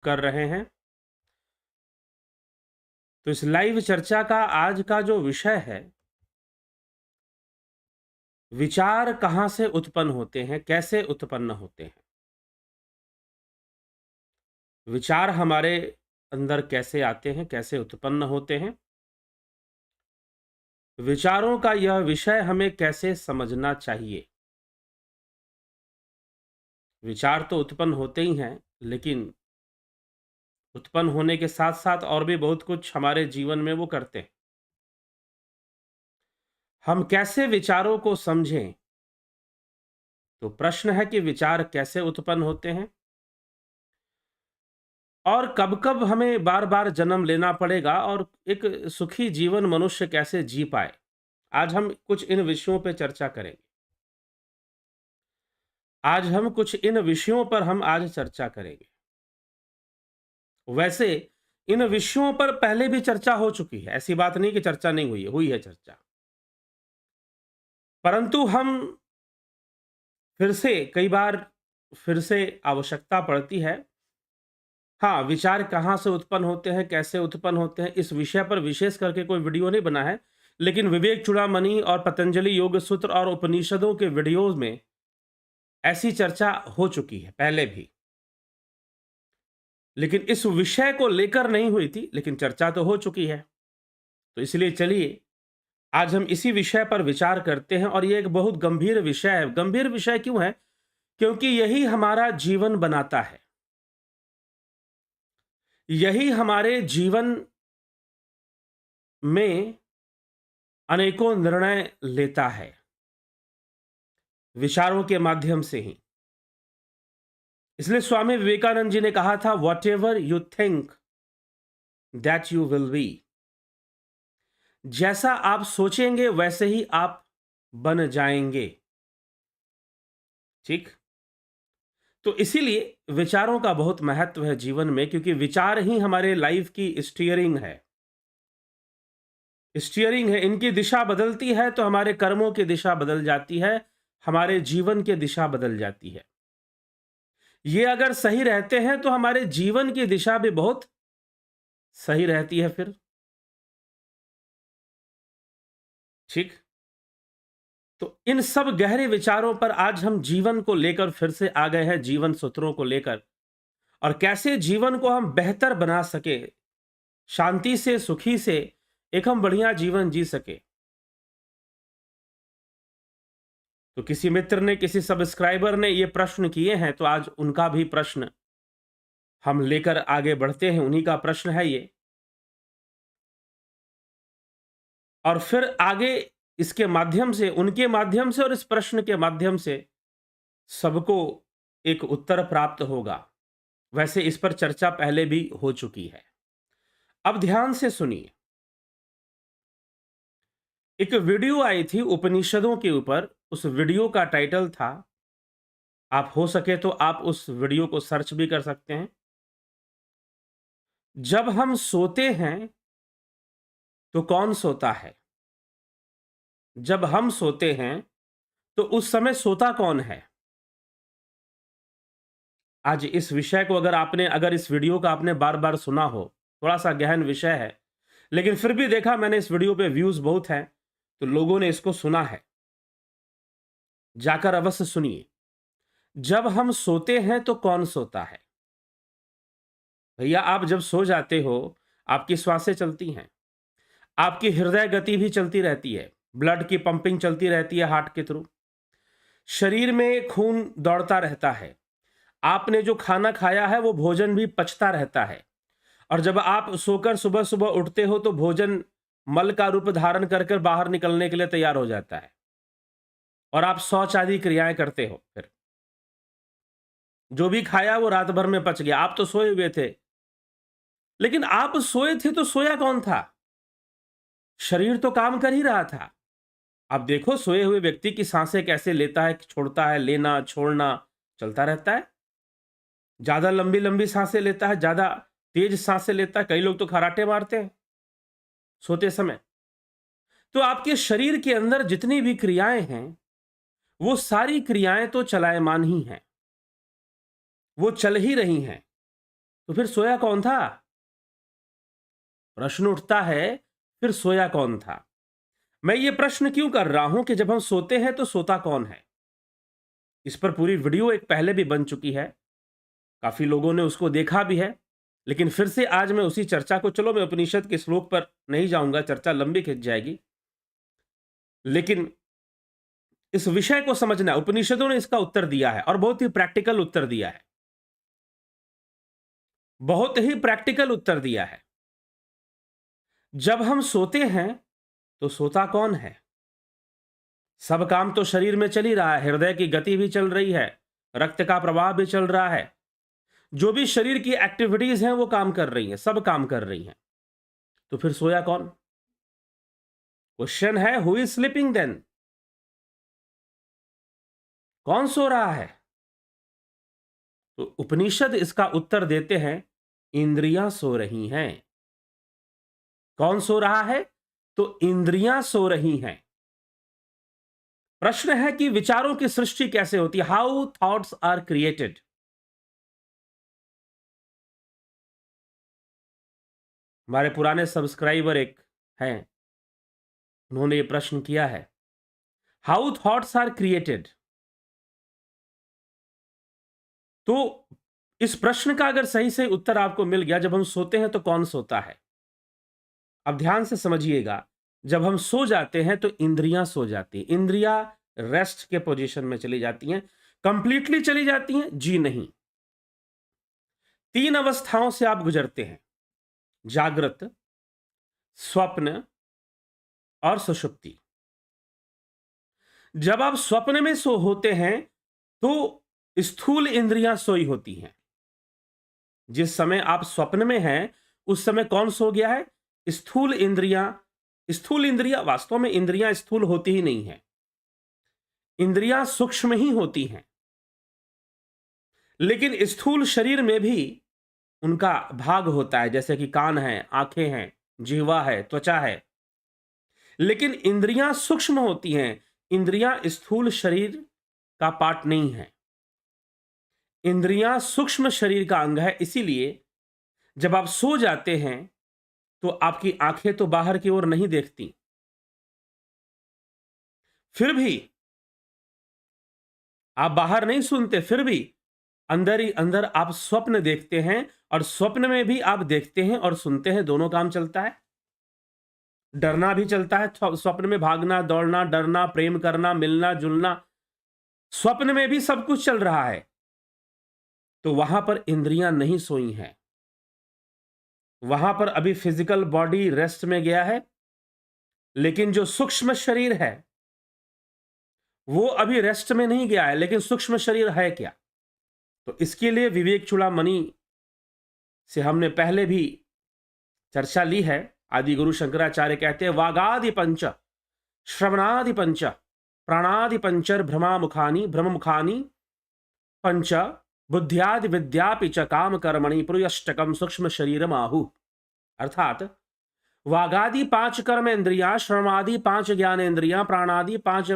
कर रहे हैं। तो इस लाइव चर्चा का आज का जो विषय है, विचार कहाँ से उत्पन्न होते हैं, कैसे उत्पन्न होते हैं? विचार हमारे अंदर कैसे आते हैं, कैसे उत्पन्न होते हैं? विचारों का यह विषय हमें कैसे समझना चाहिए? विचार तो उत्पन्न होते ही हैं, लेकिन उत्पन्न होने के साथ-साथ और भी बहुत कुछ हमारे जीवन में वो करते हैं। हम कैसे विचारों को समझें? तो प्रश्न है कि विचार कैसे उत्पन्न होते हैं और कब-कब हमें बार-बार जन्म लेना पड़ेगा और एक सुखी जीवन मनुष्य कैसे जी पाए? आज हम कुछ इन विषयों पे चर्चा करेंगे। आज हम कुछ इन विषयों पर हम आज चर्चा करेंगे। वैसे इन विषयों पर पहले भी चर्चा हो चुकी है, ऐसी बात नहीं कि चर्चा नहीं हुई है चर्चा। परंतु हम फिर से कई बार फिर से आवश्यकता पड़ती है। हाँ, विचार कहाँ से उत्पन्न होते हैं, कैसे उत्पन्न होते हैं, इस विषय पर विशेष करके कोई वीडियो नहीं बना है। लेकिन विवेक चूड़ामणि और पतंजलि योग सूत्र और उपनिषदों के वीडियोज़ में ऐसी चर्चा हो चुकी है पहले भी। लेकिन इस विषय को लेकर नहीं हुई थी, लेकिन चर्चा तो हो चुकी है। तो इसलिए चलिए, आज हम इसी विषय पर विचार करते हैं और ये एक बहुत गंभीर विषय है। गंभीर विषय क्यों है? क्योंकि यही हमारा जीवन बनाता है। यही हमारे जीवन में अनेकों निर्णय लेता है, विचारों के माध्यम से ही। इसलिए स्वामी विवेकानंद जी ने कहा था, "whatever you think that you will be". जैसा आप सोचेंगे वैसे ही आप बन जाएंगे। ठीक? तो इसीलिए विचारों का बहुत महत्व है जीवन में, क्योंकि विचार ही हमारे लाइफ की स्टीयरिंग है। स्टीयरिंग है, इनकी दिशा बदलती है तो हमारे कर्मों की दिशा बदल जाती है, हमारे जीवन की दिशा बदल जाती है। ये अगर सही रहते हैं तो हमारे जीवन की दिशा भी बहुत सही रहती है फिर। ठीक? तो इन सब गहरे विचारों पर आज हम जीवन को लेकर फिर से आ गए हैं, जीवन सूत्रों को लेकर, और कैसे जीवन को हम बेहतर बना सके, शांति से, सुखी से एक हम बढ़िया जीवन जी सके। तो किसी मित्र ने, किसी सब्सक्राइबर ने ये प्रश्न किए हैं, तो आज उनका भी प्रश्न हम लेकर आगे बढ़ते हैं। उन्हीं का प्रश्न है ये, और फिर आगे इसके माध्यम से, उनके माध्यम से और इस प्रश्न के माध्यम से सबको एक उत्तर प्राप्त होगा। वैसे इस पर चर्चा पहले भी हो चुकी है। अब ध्यान से सुनिए। एक वीडियो आई थी उपनिषदों के ऊपर। उस वीडियो का टाइटल था, आप हो सके तो आप उस वीडियो को सर्च भी कर सकते हैं, "जब हम सोते हैं तो कौन सोता है"। जब हम सोते हैं तो उस समय सोता कौन है? आज इस विषय को अगर इस वीडियो को आपने बार-बार सुना हो, थोड़ा-सा गहन विषय है, लेकिन फिर भी देखा मैंने इस वीडियो पे व्यूज़ बहुत हैं, तो लोगों ने इसको सुना है। जाकर अवश्य सुनिए। जब हम सोते हैं तो कौन सोता है? भैया, आप जब सो जाते हो, आपकी श्वासें चलती हैं, आपकी हृदय गति भी चलती रहती है, ब्लड की पंपिंग चलती रहती है हार्ट के थ्रू, शरीर में खून दौड़ता रहता है, आपने जो खाना खाया है वो भोजन भी पचता रहता है, और जब आप सोकर सुबह-सुबह उठते हो तो भोजन मल का रूप धारण कर कर बाहर निकलने के लिए तैयार हो जाता है, और आप शौच आदि क्रियाएँ करते हो फिर। जो भी खाया वो रात भर में पच गया, आप तो सोए हुए थे। लेकिन आप सोए थे तो सोया कौन था? शरीर तो काम कर ही रहा था। आप देखो सोए हुए व्यक्ति की सांसें कैसे लेता है, छोड़ता है, लेना, छोड़ना चलता रहता है। ज़्यादा लंबी-लंबी सांसें लेता है, ज़्यादा तेज सांसें लेता है, कई लोग तो खर्राटे मारते हैं सोते समय। तो आपके शरीर के अंदर जितनी भी क्रियाएँ हैं, वो सारी क्रियाएँ तो चलायमान ही हैं, वो चल ही रही हैं। तो फिर सोया कौन था? प्रश्न उठता है, फिर सोया कौन था? मैं ये प्रश्न क्यों कर रहा हूं कि जब हम सोते हैं तो सोता कौन है? इस पर पूरी वीडियो एक पहले भी बन चुकी है, काफी लोगों ने उसको देखा भी है, लेकिन फिर से आज मैं उसी चर्चा को, चलो मैं उपनिषद के श्लोक पर नहीं जाऊंगा, चर्चा लंबी खिंच जाएगी, लेकिन इस विषय को समझना, उपनिषदों ने इसका उत्तर दिया है और बहुत ही प्रैक्टिकल उत्तर दिया है, बहुत ही प्रैक्टिकल उत्तर दिया है। जब हम सोते हैं तो सोता कौन है? सब काम तो शरीर में चल ही रहा है, हृदय की गति भी चल रही है, रक्त का प्रवाह भी चल रहा है, जो भी शरीर की एक्टिविटीज हैं वो काम कर रही हैं, सब काम कर रही हैं। तो फिर सोया कौन? क्वेश्चन है, हु इज स्लीपिंग देन? कौन सो रहा है? तो उपनिषद इसका उत्तर देते हैं, इंद्रियां सो रही हैं। कौन सो रहा है? तो इंद्रियां सो रही हैं। प्रश्न है कि विचारों की सृष्टि कैसे होती है? How thoughts are created. हमारे पुराने सब्सक्राइबर एक हैं, उन्होंने ये प्रश्न किया है, हाउ थॉट्स आर क्रिएटेड। तो इस प्रश्न का अगर सही सही उत्तर आपको मिल गया, जब हम सोते हैं तो कौन सोता है? अब ध्यान से समझिएगा, जब हम सो जाते हैं तो इंद्रियां सो जाती हैं, इंद्रियां रेस्ट के पोजीशन में चली जाती हैं। कंप्लीटली चली जाती हैं? जी नहीं। 3 अवस्थाओं से आप गुजरते हैं, जागृत, स्वप्न और सुषुप्ति। जब आप स्वप्न में सो होते हैं तो स्थूल इंद्रियां सोई होती हैं। जिस समय आप स्वप्न में हैं उस समय कौन सो गया है? स्थूल इंद्रियां। स्थूल इंद्रियां, वास्तव में इंद्रियां स्थूल होती ही नहीं है, इंद्रियां सूक्ष्म ही होती हैं, लेकिन स्थूल शरीर में भी उनका भाग होता है, जैसे कि कान है, आंखें हैं, जिह्वा है, त्वचा है, लेकिन इंद्रियां सूक्ष्म होती हैं। इंद्रियां स्थूल शरीर का पार्ट नहीं है, इंद्रियां सूक्ष्म शरीर का अंग है। इसीलिए जब आप सो जाते हैं तो आपकी आंखें तो बाहर की ओर नहीं देखती, फिर भी आप बाहर नहीं सुनते, फिर भी अंदर ही अंदर आप स्वप्न देखते हैं, और स्वप्न में भी आप देखते हैं और सुनते हैं, दोनों काम चलता है। डरना भी चलता है, स्वप्न में भागना, दौड़ना, डरना, प्रेम करना, मिलना जुलना, स्वप्न में भी सब कुछ चल रहा है। तो वहां पर इंद्रियां नहीं सोई हैं, वहां पर अभी फिजिकल बॉडी रेस्ट में गया है, लेकिन जो सूक्ष्म शरीर है वो अभी रेस्ट में नहीं गया है। लेकिन सूक्ष्म शरीर है क्या? तो इसके लिए विवेक चूड़ामणि से हमने पहले भी चर्चा ली है। आदि गुरु शंकराचार्य कहते हैं, वागादि पंच, श्रवणादि पंच, प्राणादि पंचर भ्रमामुखानि, ब्रह्ममुखानि पंच, बुद्ध्यादि विद्यापि च काम कर्मणि पुरुषष्टकम सूक्ष्म शरीरम आहु। अर्थात वागादि 5 कर्म इंद्रियां, श्रवणादि 5 ज्ञान इंद्रियां, प्राणादि 5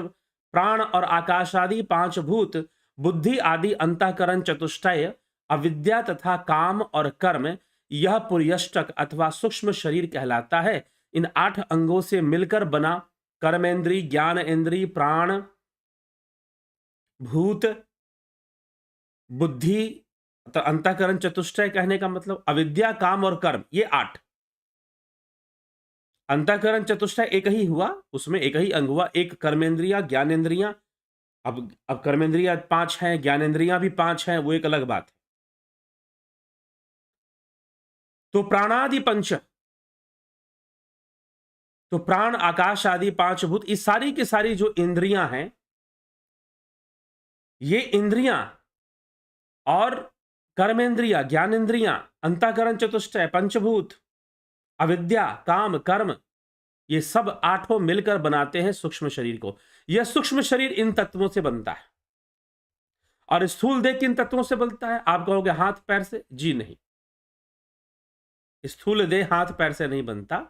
प्राण और आकाशादि 5 भूत, बुद्धि आदि अंतःकरण चतुष्टय, अविद्या तथा काम और कर्म, यह पुर्यष्टक अथवा सूक्ष्म शरीर कहलाता है। इन 8 अंगों से मिलकर बना कर्मेंद्री, ज्ञानेंद्री, प्राण, भूत, बुद्धि, अंतःकरण चतुष्टय कहने का मतलब अविद्या, काम और कर्म, ये 8। अंतःकरण चतुष्टय एक ही हुआ, उसमें एक ही अंग हुआ, एक कर्मेंद्रिया, ज्ञानेंद्रियां। अब कर्मेंद्रिया 5 हैं, ज्ञानेंद्रियां भी 5 हैं, वो एक अलग बात है। तो प्राणादि पंच, तो प्राण, आकाश आदि 5 भूत, इस सारी की सारी जो इंद्रियां हैं, ये इंद्रियां और कर्मेंद्रिया, ज्ञानेंद्रियां, अंतःकरण चतुष्टय, पंचभूत, अविद्या, काम, कर्म, ये सब 8 मिलकर बनाते हैं सूक्ष्म शरीर को। यह सूक्ष्म शरीर इन तत्वों से बनता है। और स्थूल देह किन तत्वों से बनता है? आप कहोगे हाथ पैर से, जी नहीं, स्थूल देह हाथ पैर से नहीं बनता।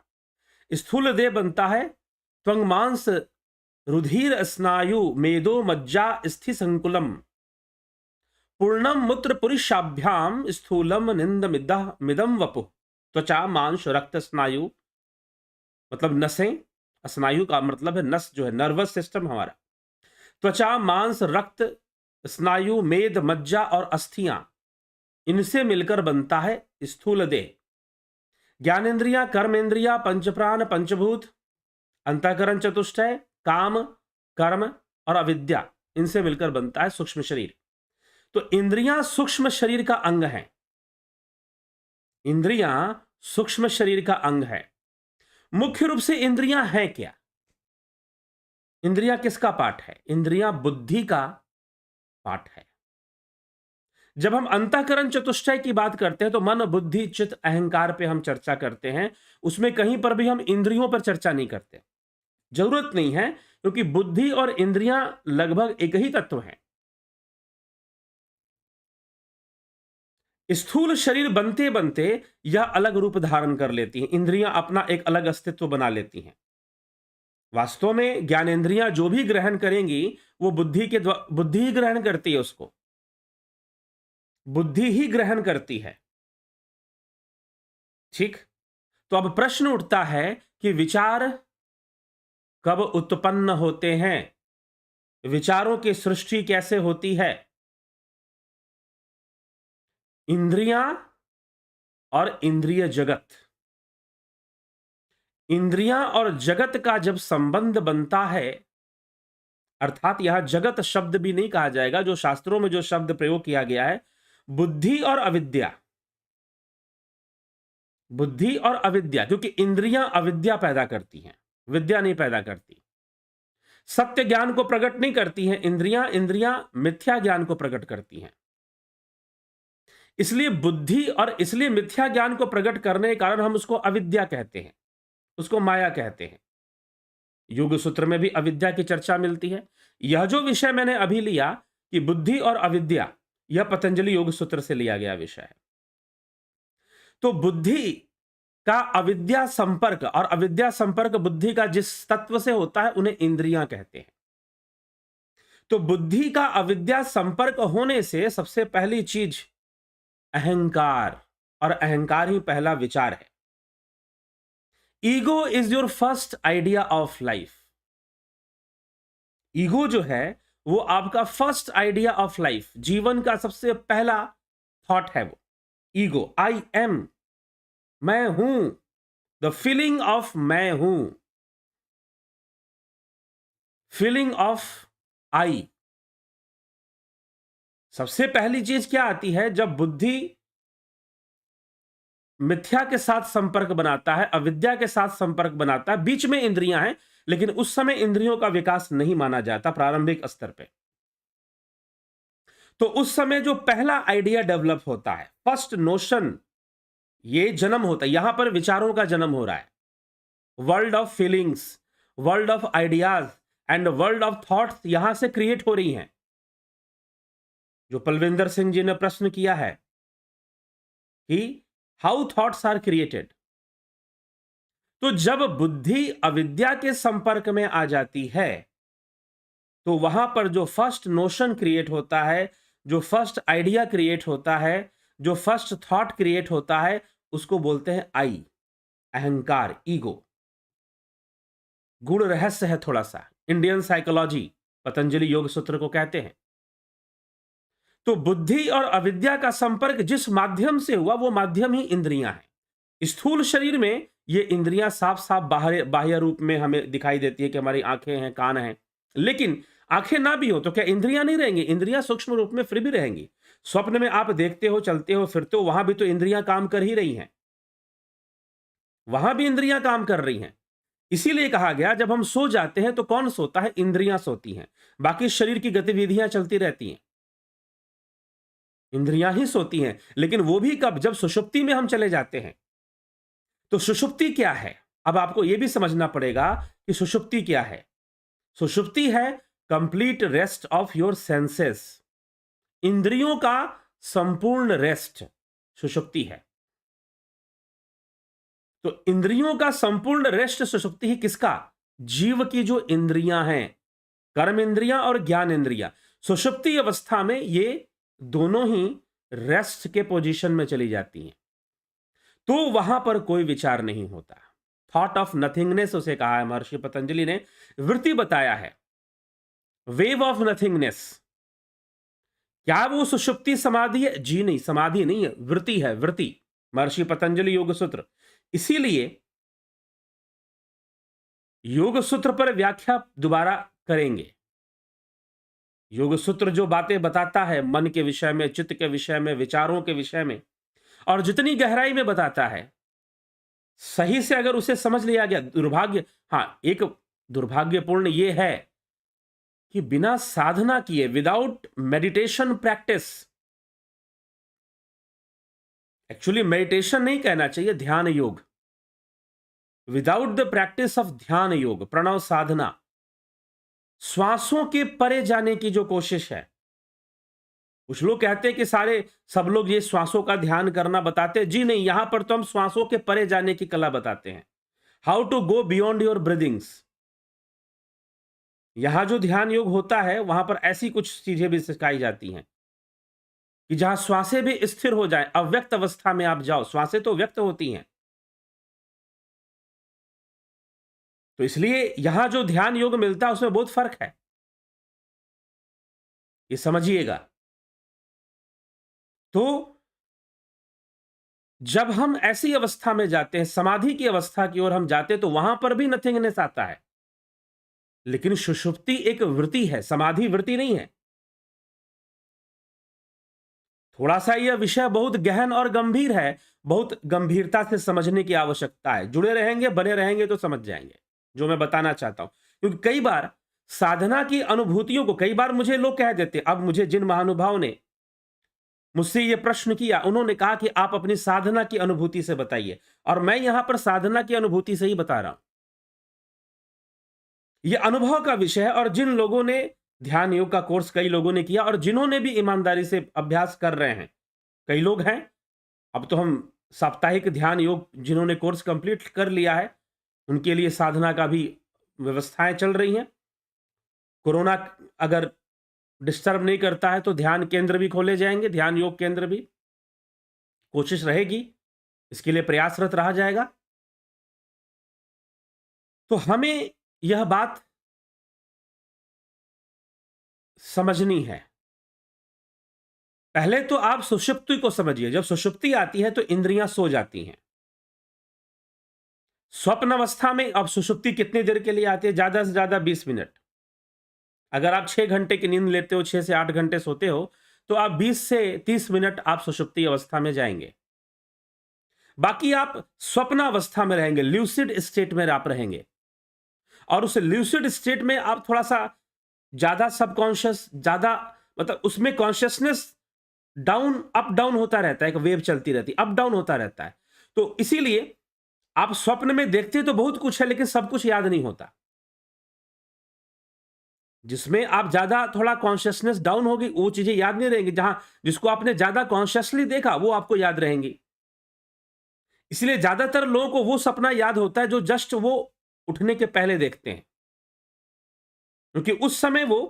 स्थूल देह बनता है त्वंग मांस, रुधिर, स्नायु, मेदो, मज्जा, स्थि संकुलम, पूर्णम मूत्र पुरुषाभ्याम स्थूलम निंद मिदम वपु। त्वचा मांस रक्त स्नायु, मतलब नसें, स्नायु का मतलब है नस, जो है नर्वस सिस्टम हमारा। त्वचा मांस रक्त स्नायु मेद मज्जा और अस्थियां, इनसे मिलकर बनता है स्थूल देह। ज्ञानेन्द्रियां कर्मेंद्रिया पंचप्राण पंचभूत अंतःकरण चतुष्टय काम कर्म और अविद्या, इनसे मिलकर बनता है सूक्ष्म शरीर। तो इंद्रियां सूक्ष्म शरीर का अंग है। इंद्रियां सूक्ष्म शरीर का अंग है। मुख्य रूप से इंद्रियां हैं क्या? इंद्रियां किसका पार्ट है? इंद्रियां बुद्धि का पार्ट है। जब हम अंतःकरण चतुष्टय की बात करते हैं तो मन बुद्धि चित्त अहंकार पे हम चर्चा करते हैं, उसमें कहीं पर भी हम इंद्रियों पर चर्चा नहीं करते। जरूरत नहीं है, क्योंकि बुद्धि और इंद्रियां लगभग एक ही तत्व हैं। स्थूल शरीर बनते बनते यह अलग रूप धारण कर लेती हैं, इंद्रियां अपना एक अलग अस्तित्व बना लेती हैं। वास्तव में ज्ञानेंद्रियां जो भी ग्रहण करेंगी वो बुद्धि ही ग्रहण करती है, उसको बुद्धि ही ग्रहण करती है। ठीक, तो अब प्रश्न उठता है कि विचार कब उत्पन्न होते हैं? विचारों की सृष्टि कैसे होती है? इंद्रियां और इंद्रिय जगत, इंद्रियां और जगत का जब संबंध बनता है, अर्थात यहां जगत शब्द भी नहीं कहा जाएगा, जो शास्त्रों में जो शब्द प्रयोग किया गया है, बुद्धि और अविद्या। बुद्धि और अविद्या, क्योंकि इंद्रियां अविद्या पैदा करती हैं, विद्या नहीं पैदा करती। सत्य ज्ञान को प्रकट नहीं करती हैं इंद्रियां, इंद्रियां मिथ्या ज्ञान को प्रकट करती हैं। इसलिए बुद्धि और इसलिए मिथ्या ज्ञान को प्रकट करने के कारण हम उसको अविद्या कहते हैं, उसको माया कहते हैं। योग सूत्र में भी अविद्या की चर्चा मिलती है। यह जो विषय मैंने अभी लिया कि बुद्धि और अविद्या, यह पतंजलि योग सूत्र से लिया गया विषय है। तो बुद्धि का अविद्या संपर्क और अविद्या संपर्क बुद्धि का जिस तत्व से होता है उन्हें इंद्रियां कहते हैं। तो बुद्धि का अविद्या संपर्क होने से सबसे पहली चीज अहंकार, और अहंकार ही पहला विचार है। Ego is your first idea of life. Ego जो है वो आपका फर्स्ट आइडिया ऑफ लाइफ, जीवन का सबसे पहला थॉट है वो ईगो। आई एम, मैं हूं, द फीलिंग ऑफ मैं हूं, फीलिंग ऑफ आई। सबसे पहली चीज क्या आती है? जब बुद्धि मिथ्या के साथ संपर्क बनाता है, अविद्या के साथ संपर्क बनाता है, बीच में इंद्रियां हैं, लेकिन उस समय इंद्रियों का विकास नहीं माना जाता प्रारंभिक स्तर पे। तो उस समय जो पहला आइडिया डेवलप होता है, फर्स्ट नोशन, ये जन्म होता है, यहां पर विचारों का जन्म हो रहा है। World of feelings, world of ideas and world of thoughts यहां से क्रिएट हो रही हैं। जो पलविंदर सिंह जी ने प्रश्न किया है कि हाउ थॉट्स आर क्रिएटेड, तो जब बुद्धि अविद्या के संपर्क में आ जाती है तो वहां पर जो फर्स्ट नोशन क्रिएट होता है, जो फर्स्ट आइडिया क्रिएट होता है, जो फर्स्ट थॉट क्रिएट होता है, उसको बोलते हैं आई, अहंकार, ईगो। गूढ़ रहस्य है थोड़ा सा, इंडियन साइकोलॉजी पतंजलि योग सूत्र को कहते हैं। तो बुद्धि और अविद्या का संपर्क जिस माध्यम से हुआ वो माध्यम ही इंद्रियां हैं। स्थूल शरीर में ये इंद्रियां साफ साफ बाह्य रूप में हमें दिखाई देती है कि हमारी आंखें हैं, कान हैं, लेकिन आंखें ना भी हो तो क्या इंद्रियां नहीं रहेंगी? इंद्रियां सूक्ष्म रूप में फिर भी रहेंगी। स्वप्न में आप देखते हो, चलते हो, फिरते हो, वहां भी तो इंद्रियां काम कर ही रही हैं, वहां भी इंद्रियां काम कर रही हैं। इसीलिए कहा गया जब हम सो जाते हैं तो कौन सोता है? इंद्रियां सोती हैं, बाकी शरीर की गतिविधियां चलती रहती हैं, इंद्रियां ही सोती हैं। लेकिन वो भी कब? जब सुषुप्ति में हम चले जाते हैं। तो सुषुप्ति क्या है? अब आपको यह भी समझना पड़ेगा कि सुषुप्ति क्या है। सुषुप्ति है complete rest of your senses, इंद्रियों का संपूर्ण रेस्ट सुषुप्ति है। तो इंद्रियों का संपूर्ण रेस्ट सुषुप्ति ही किसका? जीव की जो इंद्रियां हैं, कर्म इंद्रियां और ज्ञान इंद्रियां। सुषुप्ति अवस्था में ये दोनों ही रेस्ट के पोजीशन में चली जाती हैं, तो वहां पर कोई विचार नहीं होता। थॉट ऑफ नथिंगनेस उसे कहा है, महर्षि पतंजलि ने वृत्ति बताया है, वेव ऑफ नथिंगनेस। क्या वो सुषुप्ति समाधि है? जी नहीं, समाधि नहीं है, वृत्ति है, वृत्ति। महर्षि पतंजलि योग सूत्र। इसीलिए योग सूत्र पर व्याख्या दोबारा करेंगे। योग सूत्र जो बातें बताता है मन के विषय में, चित्त के विषय में, विचारों के विषय में, और जितनी गहराई में बताता है, सही से अगर उसे समझ लिया गया, दुर्भाग्य, हाँ, एक दुर्भाग्यपूर्ण ये है कि बिना साधना किए, without meditation practice, actually meditation नहीं कहना चाहिए, ध्यान योग, विदाउट द प्रैक्टिस ऑफ ध्यान योग, प्रणव साधना, श्वासों के परे जाने की जो कोशिश है। कुछ लोग कहते हैं कि सब लोग ये श्वासों का ध्यान करना बताते हैं। जी नहीं, यहां पर तो हम श्वासों के परे जाने की कला बताते हैं, how to go beyond your breathings. यहां जो ध्यान योग होता है, वहां पर ऐसी कुछ चीजें भी सिखाई जाती हैं कि जहां श्वासें भी स्थिर हो जाए, अव्यक्त अवस्था में आप जाओ। श्वासें तो व्यक्त होती हैं, तो इसलिए यहां जो ध्यान योग मिलता है उसमें बहुत फर्क है, ये समझिएगा। तो जब हम ऐसी अवस्था में जाते हैं, समाधि की अवस्था की ओर हम जाते हैं, तो वहां पर भी नथिंगनेस आता है। लेकिन सुषुप्ति एक वृत्ति है, समाधि वृत्ति नहीं है। थोड़ा सा यह विषय बहुत गहन और गंभीर है, बहुत गंभीरता से समझने की आवश्यकता है। जुड़े रहेंगे, बने रहेंगे तो समझ जाएंगे जो मैं बताना चाहता हूं। क्योंकि कई बार साधना की अनुभूतियों को, कई बार मुझे लोग कह देते, अब मुझे जिन महानुभाव ने मुझसे यह प्रश्न किया, उन्होंने कहा कि आप अपनी साधना की अनुभूति से बताइए, और मैं यहां पर साधना की अनुभूति से ही बता रहा हूं। यह अनुभव का विषय है, और जिन लोगों ने ध्यान योग का कोर्स कई लोगों ने किया, और जिन्होंने भी ईमानदारी से अभ्यास कर रहे हैं, कई लोग हैं। अब तो हम साप्ताहिक ध्यान योग जिन्होंने कोर्स कंप्लीट कर लिया है, उनके लिए साधना का भी व्यवस्थाएं चल रही हैं। कोरोना अगर डिस्टर्ब नहीं करता है तो ध्यान केंद्र भी खोले जाएंगे, ध्यान योग केंद्र भी, कोशिश रहेगी, इसके लिए प्रयासरत रहा जाएगा। तो हमें यह बात समझनी है। पहले तो आप सुषुप्ति को समझिए। जब सुषुप्ति आती है तो इंद्रियां सो जाती हैं। स्वप्न अवस्था में अब सुषुप्ति कितनी देर के लिए आती है? ज्यादा से ज्यादा 20 मिनट। अगर आप 6 घंटे की नींद लेते हो, 6 से 8 घंटे सोते हो, तो आप 20 से 30 मिनट आप सुषुप्ति अवस्था में जाएंगे। बाकी आप स्वप्न अवस्था में रहेंगे, ल्यूसिड स्टेट में आप रहेंगे, और उस ल्यूसिड स्टेट में आप थोड़ा सा ज्यादा सबकॉन्शियस, ज्यादा मतलब उसमें कॉन्शियसनेस डाउन अप डाउन होता रहता है, एक वेव चलती रहती है, अप डाउन होता रहता है। तो इसीलिए आप स्वप्न में देखते तो बहुत कुछ है, लेकिन सब कुछ याद नहीं होता। जिसमें आप ज्यादा थोड़ा कॉन्शियसनेस डाउन होगी, वो चीजें याद नहीं रहेंगी। जहां जिसको आपने ज्यादा कॉन्शियसली देखा, वो आपको याद रहेंगी। इसलिए ज्यादातर लोगों को वो सपना याद होता है जो जस्ट वो उठने के पहले देखते हैं, क्योंकि उस समय वो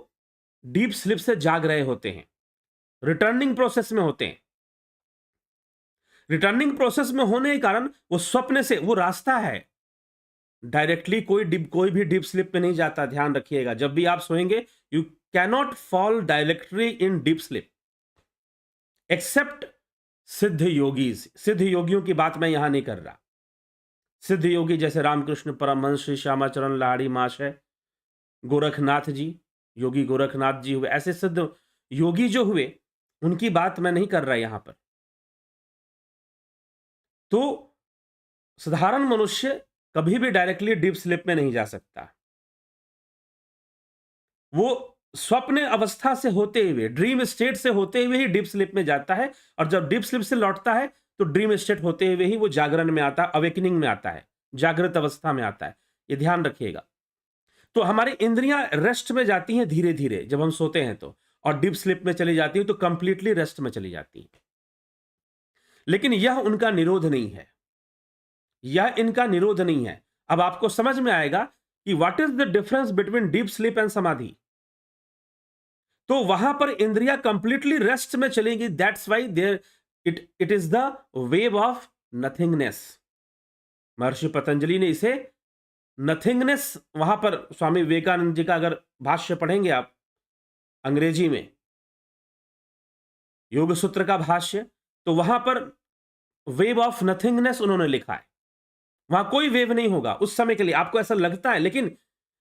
डीप स्लीप से जाग रहे होते हैं, रिटर्निंग प्रोसेस में होते हैं। रिटर्निंग प्रोसेस में होने के कारण वो स्वप्न से, वो रास्ता है, डायरेक्टली कोई भी डीप स्लीप में नहीं जाता। ध्यान रखिएगा, जब भी आप सोएंगे, you cannot fall directly in deep sleep except Siddha yogis. सिद्ध योगियों की बात मैं यहां नहीं कर रहा। सिद्ध योगी जैसे रामकृष्ण परमहंस, श्री श्यामाचरण लाहिड़ी महाशय, गोरखनाथ जी, योगी गोरखनाथ जी हुए, ऐसे सिद्ध योगी जो हुए, उनकी बात मैं नहीं कर रहा यहां पर। तो साधारण मनुष्य कभी भी डायरेक्टली डीप स्लीप में नहीं जा सकता। वो स्वप्न अवस्था से होते हुए, ड्रीम स्टेट से होते हुए ही डीप स्लीप में जाता है, और जब डीप स्लीप से लौटता है तो ड्रीम स्टेट होते हुए ही वो जागरण में आता है, अवेकनिंग में आता है, जागृत अवस्था में आता है। ये ध्यान रखिएगा। तो हमारी इंद्रियां रेस्ट में जाती हैं धीरे धीरे जब हम सोते हैं तो, और डीप स्लीप में चली जाती हैं तो कंप्लीटली रेस्ट में चली जाती हैं। लेकिन यह उनका निरोध नहीं है, यह इनका निरोध नहीं है। अब आपको समझ में आएगा कि what is the difference between deep sleep and samadhi. तो वहां पर इंद्रियां कंप्लीटली रेस्ट में चलेंगी। That's why there it is the wave of nothingness. Maharshi Patanjali ने इसे नथिंगनेस, वहां पर स्वामी विवेकानंद जी का अगर भाष्य पढ़ेंगे आप अंग्रेजी में, योग सूत्र का भाष्य, तो वहां पर वेव ऑफ नथिंगनेस उन्होंने लिखा है। वहां कोई वेव नहीं होगा उस समय के लिए, आपको ऐसा लगता है, लेकिन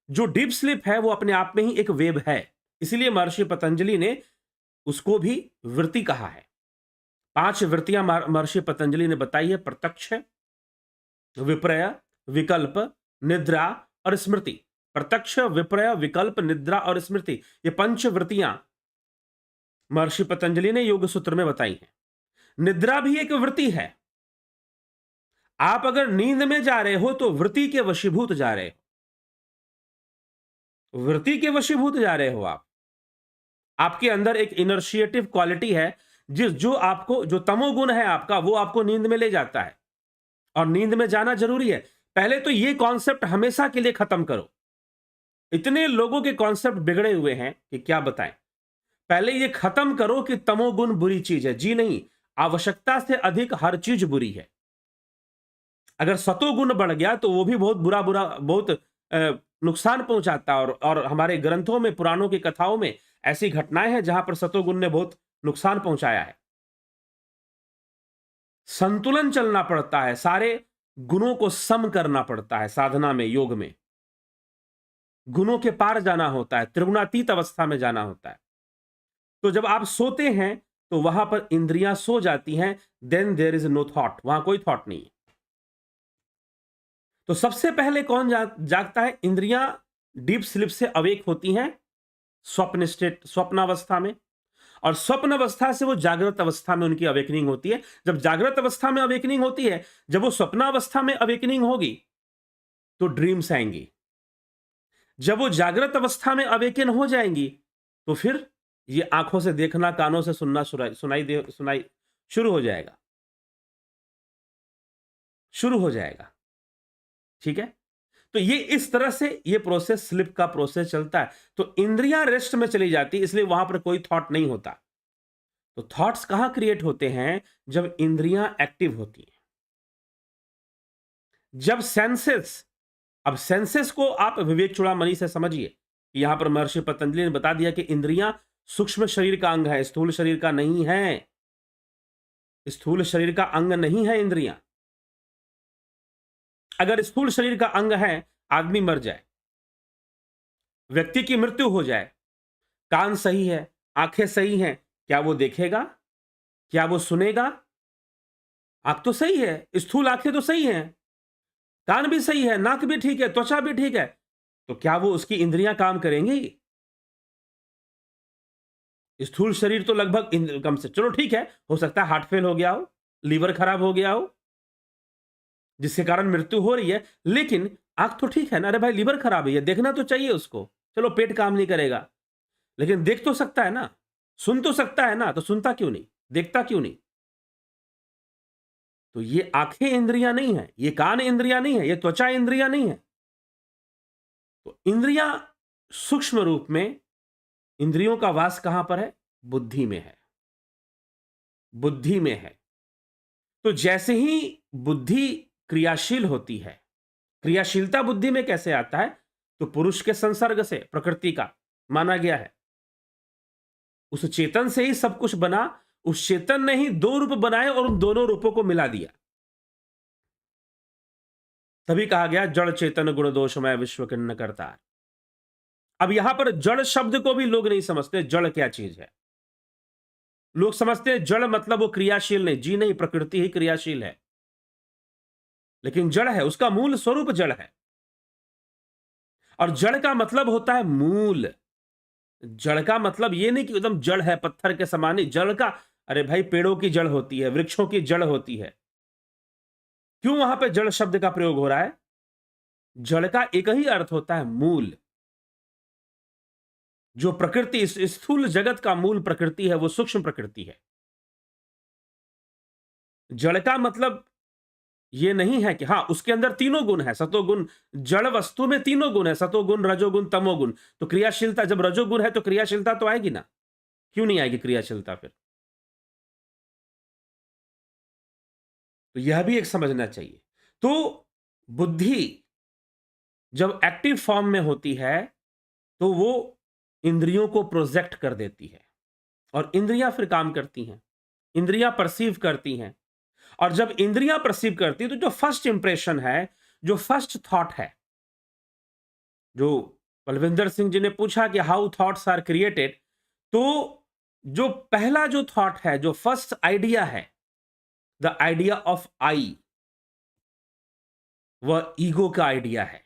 जो डीप स्लीप है वो अपने आप में ही एक वेव है। इसीलिए महर्षि पतंजलि ने उसको भी वृत्ति कहा है। 5 वृत्तियां महर्षि पतंजलि ने बताई है: प्रत्यक्ष, विपर्य, विकल्प, निद्रा और स्मृति। प्रत्यक्ष, विपर्य, विकल्प, निद्रा और स्मृति, ये 5 वृत्तियां महर्षि पतंजलि ने योग सूत्र में बताई हैं। निद्रा भी एक वृत्ति है। आप अगर नींद में जा रहे हो तो वृत्ति के वशीभूत जा रहे हो, वृत्ति के वशीभूत जा रहे हो आप। आपके अंदर एक इनर्शिएटिव क्वालिटी है, जो आपको, जो तमोगुण है आपका, वो आपको नींद में ले जाता है। और नींद में जाना जरूरी है। पहले तो ये कॉन्सेप्ट हमेशा के लिए खत्म करो। इतने लोगों के कॉन्सेप्ट बिगड़े हुए हैं कि क्या बताएं। पहले ये खत्म करो कि तमोगुण बुरी चीज है। जी नहीं, आवश्यकता से अधिक हर चीज बुरी है। अगर सतोगुण बढ़ गया तो वो भी बहुत बुरा बहुत नुकसान पहुंचाता है। और हमारे ग्रंथों में, पुराणों की कथाओं में ऐसी घटनाएं हैं जहां पर सतोगुण ने बहुत नुकसान पहुंचाया है। संतुलन चलना पड़ता है, सारे गुणों को सम करना पड़ता है। साधना में, योग में गुणों के पार जाना होता है, त्रिगुणातीत अवस्था में जाना होता है। तो जब आप सोते हैं तो वहां पर इंद्रियां सो जाती हैं। Then there is no thought, वहां कोई थॉट नहीं है। तो सबसे पहले कौन जागता है? इंद्रियां डीप स्लीप से अवेक होती हैं स्वप्न स्टेट, स्वप्नावस्था में। और स्वप्न अवस्था से वो जागृत अवस्था में उनकी अवेकनिंग होती है। जब जागृत अवस्था में अवेकनिंग होती है, जब वो स्वप्नावस्था में अवेकनिंग होगी तो ड्रीम्स आएंगी। जब वो जागृत अवस्था में अवेकन हो जाएंगी तो फिर ये आंखों से देखना, कानों से सुनना सुनाई शुरू हो जाएगा, शुरू हो जाएगा। ठीक है, तो ये इस तरह से ये प्रोसेस, स्लिप का प्रोसेस चलता है। तो इंद्रियां रेस्ट में चली जाती, इसलिए वहां पर कोई थॉट नहीं होता। तो थॉट्स कहां क्रिएट होते हैं? जब इंद्रियां एक्टिव होती हैं, जब सेंसेस, अब सेंसेस को आप विवेक चूड़ामणि से समझिए। यहां पर महर्षि पतंजलि ने बता दिया कि इंद्रियां सूक्ष्म शरीर का अंग है, स्थूल शरीर का नहीं है। स्थूल शरीर का अंग नहीं है इंद्रियां। अगर स्थूल शरीर का अंग है, आदमी मर जाए, व्यक्ति की मृत्यु हो जाए, कान सही है, आंखें सही हैं, क्या वो देखेगा? क्या वो सुनेगा? आंख तो सही है, स्थूल आंखें तो सही हैं, कान भी सही है, नाक भी ठीक है, त्वचा भी ठीक है, तो क्या वो, उसकी इंद्रियां काम करेंगी? स्थूल शरीर तो लगभग कम से, चलो ठीक है, हो सकता है हार्ट फेल हो गया हो, लीवर खराब हो गया हो, जिसके कारण मृत्यु हो रही है, लेकिन आंख तो ठीक है ना। अरे भाई, लीवर खराब है, देखना तो चाहिए उसको। चलो पेट काम नहीं करेगा, लेकिन देख तो सकता है ना, सुन तो सकता है ना, तो सुनता क्यों नहीं, देखता क्यों नहीं? तो ये आंखें इंद्रियां नहीं है, ये कान इंद्रियां नहीं है, ये त्वचा इंद्रियां नहीं है। तो इंद्रियां सूक्ष्म रूप में, इंद्रियों का वास कहां पर है? बुद्धि में है, बुद्धि में है। तो जैसे ही बुद्धि क्रियाशील होती है, क्रियाशीलता बुद्धि में कैसे आता है? तो पुरुष के संसर्ग से, प्रकृति का माना गया है। उस चेतन से ही सब कुछ बना, उस चेतन ने ही 2 रूप बनाए और उन दोनों रूपों को मिला दिया। तभी कहा गया जड़ चेतन गुण दोषमय विश्व किन्न करतार। अब यहां पर जड़ शब्द को भी लोग नहीं समझते, जड़ क्या चीज है। लोग समझते हैं जड़ मतलब वो क्रियाशील नहीं। जी नहीं, प्रकृति ही क्रियाशील है, लेकिन जड़ है, उसका मूल स्वरूप जड़ है। और जड़ का मतलब होता है मूल। जड़ का मतलब ये नहीं कि एकदम जड़ है, पत्थर के समान ही जड़ का। अरे भाई, पेड़ों की जड़ होती है, वृक्षों की जड़ होती है। क्यों वहां पे जड़ शब्द का प्रयोग हो रहा है? जड़ का एक ही अर्थ होता है मूल। जो प्रकृति, इस स्थूल जगत का मूल प्रकृति है, वो सूक्ष्म प्रकृति है। जड़ का मतलब ये नहीं है कि हाँ, उसके अंदर तीनों गुण है, सतोगुण। जड़ वस्तु में तीनों गुण है, सतोगुण, रजोगुण, तमोगुण। तो क्रियाशीलता, जब रजोगुण है तो क्रियाशीलता तो आएगी ना, क्यों नहीं आएगी क्रियाशीलता फिर? तो यह भी एक समझना चाहिए। तो बुद्धि जब एक्टिव फॉर्म में होती है, तो वो इंद्रियों को प्रोजेक्ट कर देती है और इंद्रियां फिर काम करती हैं। इंद्रियां परसीव करती हैं, और जब इंद्रियां परसीव करती है तो जो फर्स्ट इंप्रेशन है, जो फर्स्ट थॉट है, जो बलविंदर सिंह जी ने पूछा कि हाउ थॉट्स आर क्रिएटेड, तो जो पहला जो थॉट है, जो फर्स्ट आइडिया है, द आइडिया ऑफ आई, वह ईगो का आइडिया है,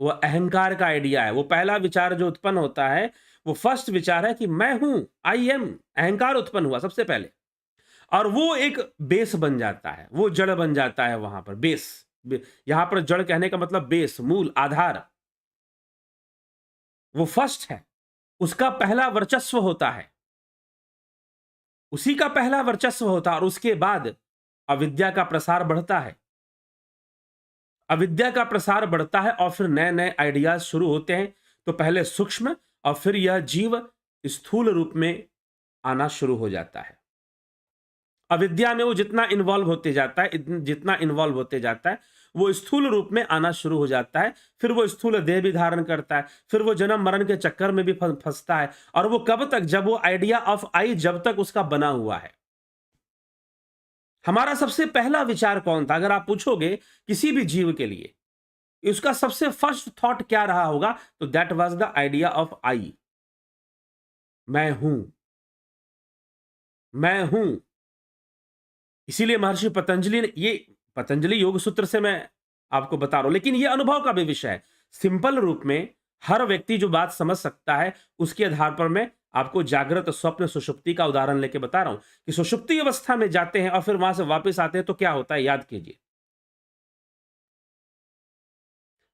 वह अहंकार का आइडिया है। वो पहला विचार जो उत्पन्न होता है, वो फर्स्ट विचार है कि मैं हूं, आई एम। अहंकार उत्पन्न हुआ सबसे पहले, और वो एक बेस बन जाता है, वो जड़ बन जाता है वहां पर। यहां पर जड़ कहने का मतलब बेस, मूल, आधार, वो फर्स्ट है। उसका पहला वर्चस्व होता है, उसी का पहला वर्चस्व होता है, और उसके बाद अविद्या का प्रसार बढ़ता है। अविद्या का प्रसार बढ़ता है और फिर नए नए आइडियाज शुरू होते हैं। तो पहले सूक्ष्म, और फिर यह जीव स्थूल रूप में आना शुरू हो जाता है। अविद्या में वो जितना इन्वॉल्व होते जाता है, जितना इन्वॉल्व होते जाता है, वो स्थूल रूप में आना शुरू हो जाता है। फिर वो स्थूल देह भी धारण करता है, फिर वो जन्म मरण के चक्कर में भी फंसता है। और वो कब तक? जब वो आइडिया ऑफ आई जब तक उसका बना हुआ है। हमारा सबसे पहला विचार कौन था? अगर आप पूछोगे किसी भी जीव के लिए, उसका सबसे फर्स्ट थॉट क्या रहा होगा, तो that was the idea of I. मैं हूं, मैं हूं। इसीलिए महर्षि पतंजलि ने, ये पतंजलि योग सूत्र से मैं आपको बता रहा हूं, लेकिन ये अनुभव का भी विषय है। सिंपल रूप में हर व्यक्ति जो बात समझ सकता है, उसके आधार पर मैं आपको जागृत, स्वप्न, सुषुप्ति का उदाहरण लेके बता रहा हूं कि सुषुप्ति अवस्था में जाते हैं और फिर वहां से वापस आते हैं तो क्या होता है, याद कीजिए।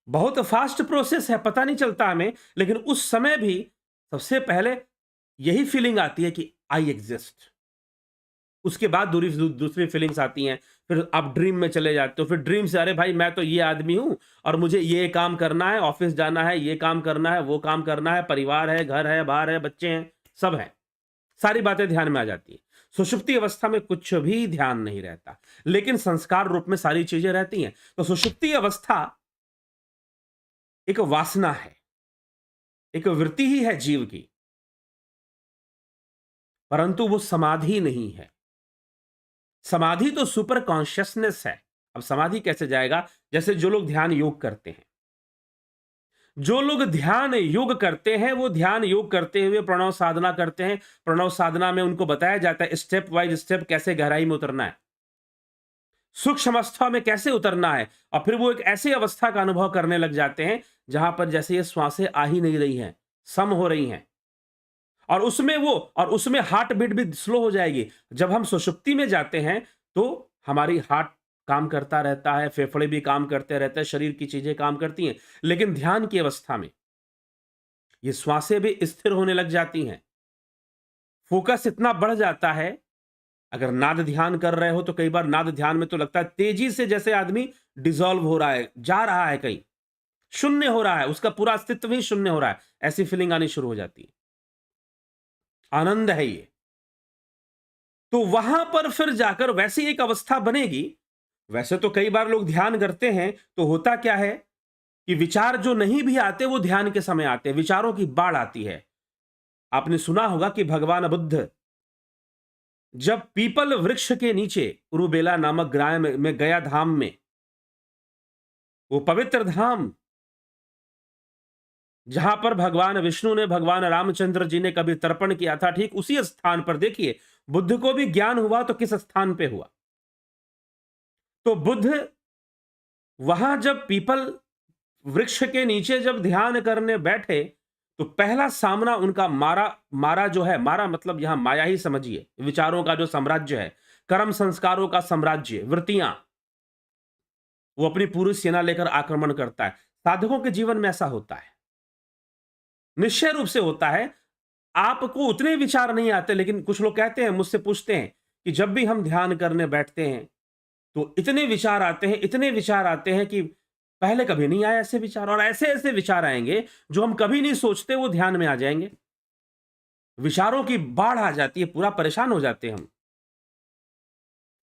बहुत फास्ट प्रोसेस है, पता नहीं चलता हमें, लेकिन उस समय भी सबसे पहले यही फीलिंग आती है कि आई एग्जिस्ट। उसके बाद दूसरी फीलिंग्स आती हैं। फिर आप ड्रीम में चले जाते हो, फिर ड्रीम से अरे भाई मैं तो ये आदमी हूं और मुझे ये काम करना है, ऑफिस जाना है, ये काम करना है, वो काम करना है, परिवार है, घर है, बाहर है, बच्चे हैं, सब है। सारी बातें ध्यान में आ जाती हैं। सुषुप्ति अवस्था में कुछ भी ध्यान नहीं रहता, लेकिन संस्कार रूप में सारी चीजें रहती हैं। तो सुषुप्ति अवस्था एक वासना है, एक वृत्ति ही है जीव की, परंतु वो समाधि नहीं है। समाधि तो सुपर कॉन्शियसनेस है। अब समाधि कैसे जाएगा? जैसे जो लोग ध्यान योग करते हैं, जो लोग ध्यान योग करते हैं, वो ध्यान योग करते हुए प्रणव साधना करते हैं। प्रणव साधना में उनको बताया जाता है स्टेप वाइज स्टेप कैसे गहराई में उतरना है, सूक्ष्म अवस्था में कैसे उतरना है, और फिर वो एक ऐसी अवस्था का अनुभव करने लग जाते हैं जहां पर जैसे ये श्वासें आ ही नहीं रही हैं, सम हो रही हैं, और उसमें हार्ट बीट भी स्लो हो जाएगी। जब हम सुषुप्ति में जाते हैं तो हमारी हार्ट काम करता रहता है, फेफड़े भी काम करते रहते हैं, शरीर की चीजें काम करती हैं। लेकिन ध्यान की अवस्था में ये श्वासें भी स्थिर होने लग जाती हैं, फोकस इतना बढ़ जाता है। अगर नाद ध्यान कर रहे हो तो कई बार नाद ध्यान में तो लगता है तेजी से जैसे आदमी डिसॉल्व हो रहा है, जा रहा है, कहीं शून्य हो रहा है, उसका पूरा अस्तित्व ही शून्य हो रहा है, ऐसी फीलिंग आनी शुरू हो जाती है। आनंद है ये। तो वहां पर फिर जाकर वैसी एक अवस्था बनेगी। वैसे तो कई बार लोग ध्यान करते हैं तो होता क्या है कि विचार जो नहीं भी आते वो ध्यान के समय आते हैं, विचारों की बाढ़ आती है। आपने सुना होगा कि भगवान बुद्ध जब पीपल वृक्ष के नीचे उरुबेला नामक ग्राम में गया धाम में, वो पवित्र धाम जहां पर भगवान विष्णु ने भगवान रामचंद्र जी ने कभी तर्पण किया था, ठीक उसी स्थान पर देखिए बुद्ध को भी ज्ञान हुआ तो किस स्थान पे हुआ? तो बुद्ध वहां जब पीपल वृक्ष के नीचे जब ध्यान करने बैठे तो पहला सामना उनका मारा, मारा जो है, मारा मतलब यहां माया ही समझिए, विचारों का जो साम्राज्य है, कर्म संस्कारों का साम्राज्य, वृत्तियां, वो अपनी पूरी सेना लेकर आक्रमण करता है। साधकों के जीवन में ऐसा होता है, निश्चय रूप से होता है। आपको उतने विचार नहीं आते, लेकिन कुछ लोग कहते हैं, मुझसे पूछते हैं कि जब भी हम ध्यान करने बैठते हैं तो इतने विचार आते हैं, इतने विचार आते हैं कि पहले कभी नहीं आए ऐसे विचार, और ऐसे-ऐसे विचार आएँगे जो हम कभी नहीं सोचते, वो ध्यान में आ जाएँगे। विचारों की बाढ़ आ जाती है, पूरा परेशान हो जाते हैं हम।